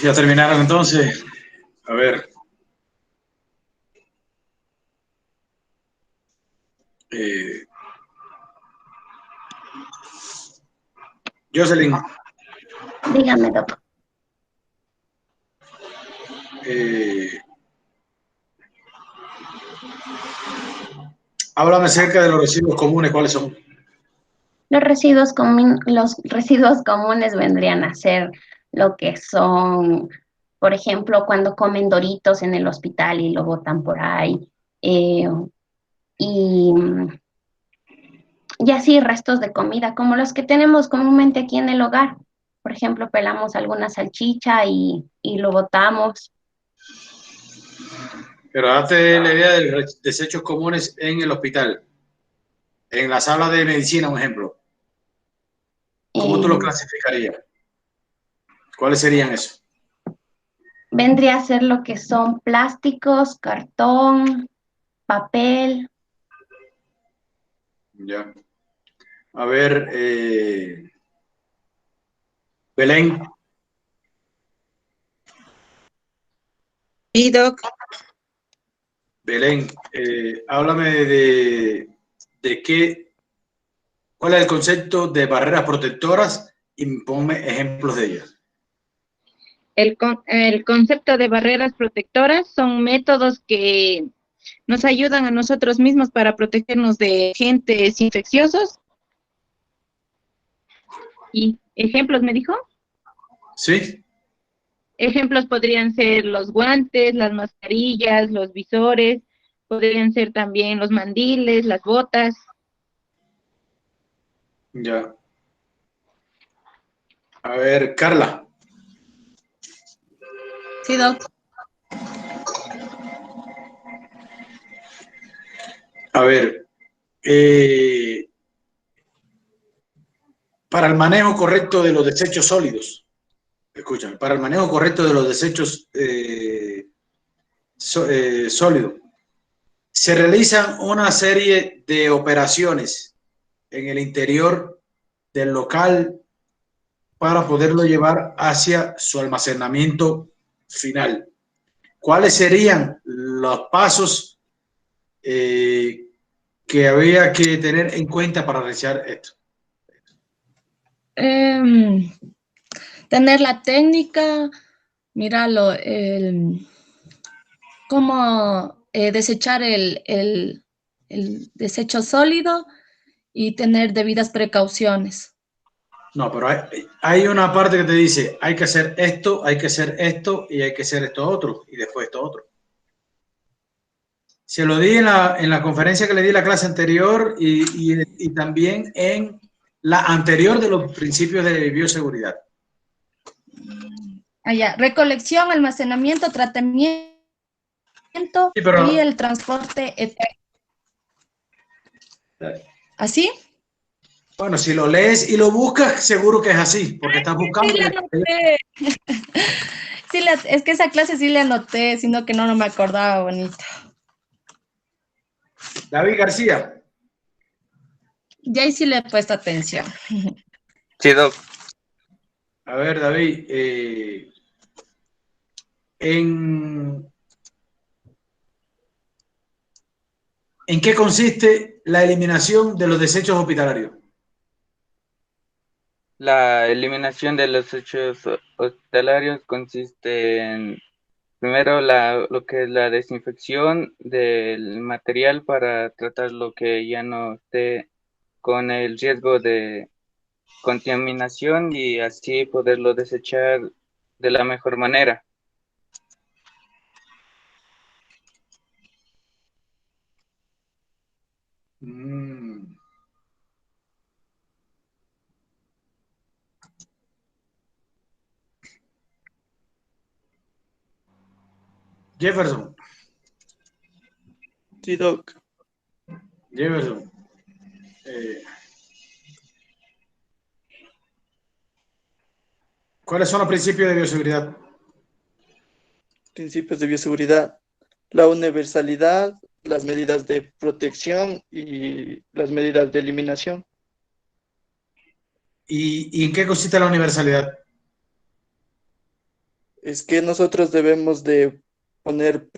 Ya terminaron entonces. A ver. Jocelyn. Dígame, doctor. Háblame acerca de los residuos comunes, ¿cuáles son? Los residuos comunes vendrían a ser lo que son, por ejemplo, cuando comen Doritos en el hospital y lo botan por ahí. Y así restos de comida, como los que tenemos comúnmente aquí en el hogar. Por ejemplo, pelamos alguna salchicha y lo botamos. Pero date la idea de los desechos comunes en el hospital. En la sala de medicina, un ejemplo. ¿Cómo tú lo clasificarías? ¿Cuáles serían esos? Vendría a ser lo que son plásticos, cartón, papel. Ya. A ver, Belén. Sí, Doc. Belén, háblame de qué, cuál es el concepto de barreras protectoras y ponme ejemplos de ellas. El concepto de barreras protectoras son métodos que nos ayudan a nosotros mismos para protegernos de agentes infecciosos. ¿Y ejemplos me dijo? Sí. Ejemplos podrían ser los guantes, las mascarillas, los visores, podrían ser también los mandiles, las botas. Ya. A ver, Carla. Sí, Doc. A ver, para el manejo correcto de los desechos sólidos, escuchen, para el manejo correcto de los desechos sólidos, se realizan una serie de operaciones en el interior del local para poderlo llevar hacia su almacenamiento final. ¿Cuáles serían los pasos que había que tener en cuenta para realizar esto? Tener la técnica, míralo, cómo desechar el desecho sólido y tener debidas precauciones. No, pero hay una parte que te dice, hay que hacer esto, hay que hacer esto y hay que hacer esto otro y después esto otro. Se lo di en la conferencia que le di la clase anterior y también en la anterior de los principios de bioseguridad. Allá, recolección, almacenamiento, tratamiento Sí, pero, y el transporte eterno. ¿Así? Bueno, si lo lees y lo buscas, seguro que es así, porque estás buscando. Sí, le anoté. Sí, es que esa clase sí le anoté, sino que no me acordaba bonito. David García. Ya ahí sí le he puesto atención. Sí, Doc. A ver, David, ¿en qué consiste la eliminación de los desechos hospitalarios? La eliminación de los desechos hospitalarios consiste en, primero, lo que es la desinfección del material para tratar lo que ya no esté con el riesgo de contaminación y así poderlo desechar de la mejor manera. Jefferson. Sí, Doc. Jefferson. ¿Cuáles son los principios de bioseguridad? Principios de bioseguridad. La universalidad, las medidas de protección y las medidas de eliminación. ¿Y en qué consiste la universalidad? Es que nosotros debemos de poner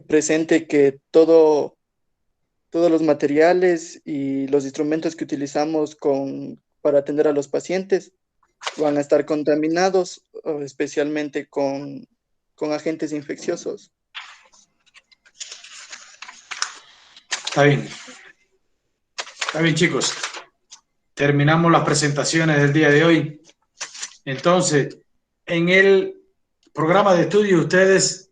presente que todos los materiales y los instrumentos que utilizamos para atender a los pacientes van a estar contaminados, especialmente con agentes infecciosos. Está bien. Está bien, chicos. Terminamos las presentaciones del día de hoy. Entonces, en el programa de estudio ustedes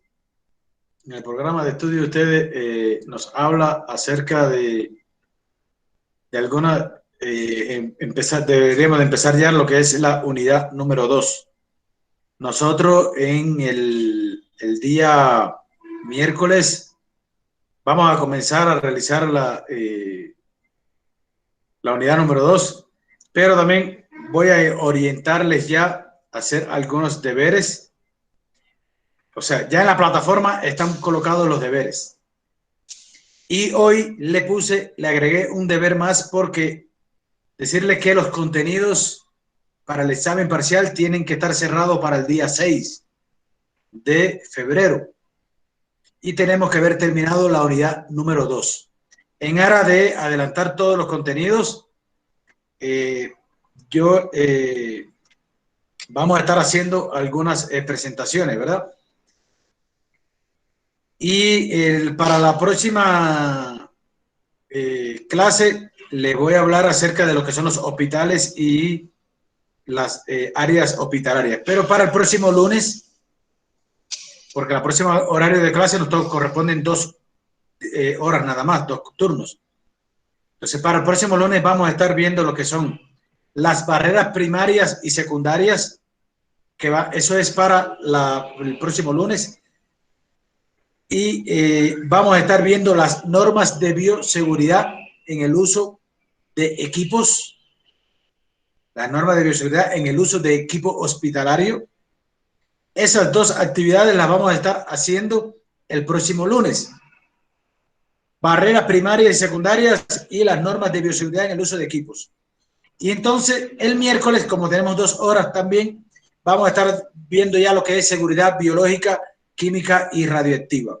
nos habla acerca de alguna, deberíamos de empezar ya lo que es la unidad número 2. Nosotros en el día miércoles vamos a comenzar a realizar la unidad número 2, pero también voy a orientarles ya a hacer algunos deberes. O sea, ya en la plataforma están colocados los deberes. Y hoy le agregué un deber más porque decirle que los contenidos para el examen parcial tienen que estar cerrados para el día 6 de febrero. Y tenemos que haber terminado la unidad número 2. En aras de adelantar todos los contenidos, vamos a estar haciendo algunas presentaciones, ¿verdad? Y para la próxima clase le voy a hablar acerca de lo que son los hospitales y las áreas hospitalarias. Pero para el próximo lunes, porque la próxima horario de clase nos corresponden 2 horas nada más, 2 turnos. Entonces, para el próximo lunes vamos a estar viendo lo que son las barreras primarias y secundarias, eso es para el próximo lunes. Y vamos a estar viendo las normas de bioseguridad en el uso de equipos, las normas de bioseguridad en el uso de equipo hospitalario. Esas dos actividades las vamos a estar haciendo el próximo lunes. Barreras primarias y secundarias y las normas de bioseguridad en el uso de equipos. Y entonces el miércoles, como tenemos 2 horas también, vamos a estar viendo ya lo que es seguridad biológica, química y radioactiva.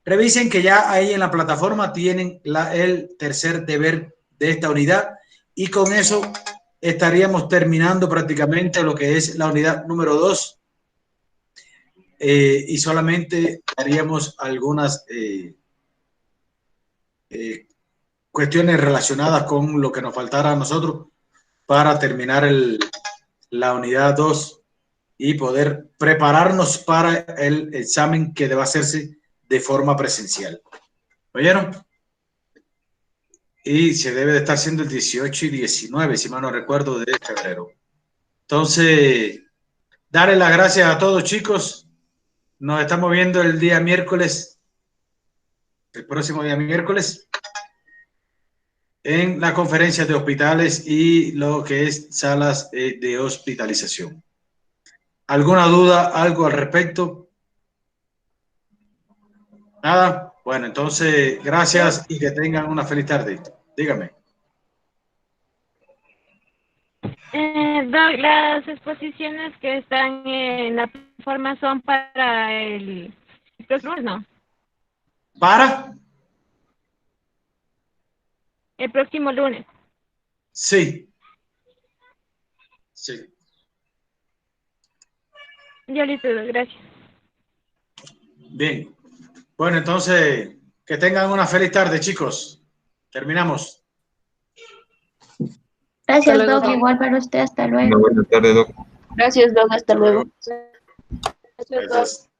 Revisen que ya ahí en la plataforma tienen el tercer deber de esta unidad y con eso estaríamos terminando prácticamente lo que es la unidad número 2 y solamente haríamos algunas cuestiones relacionadas con lo que nos faltara a nosotros para terminar la unidad 2 y poder prepararnos para el examen que debe hacerse de forma presencial. ¿Oyeron? Y se debe de estar haciendo el 18 y 19, si mal no recuerdo, de febrero. Entonces, darle las gracias a todos, chicos. Nos estamos viendo el día miércoles, el próximo día miércoles, en la conferencia de hospitales y lo que es salas de hospitalización. ¿Alguna duda, algo al respecto? Nada. Bueno, entonces, gracias y que tengan una feliz tarde. Dígame. Doc, las exposiciones que están en la plataforma son para el próximo lunes, ¿no? ¿Para? El próximo lunes. Sí. Sí. Ya listo, gracias. Bien. Bueno, entonces, que tengan una feliz tarde, chicos. Terminamos. Gracias, Doc. Igual para usted. Hasta luego. Una buena tarde, Doc. Gracias, Doc. Hasta luego. Gracias.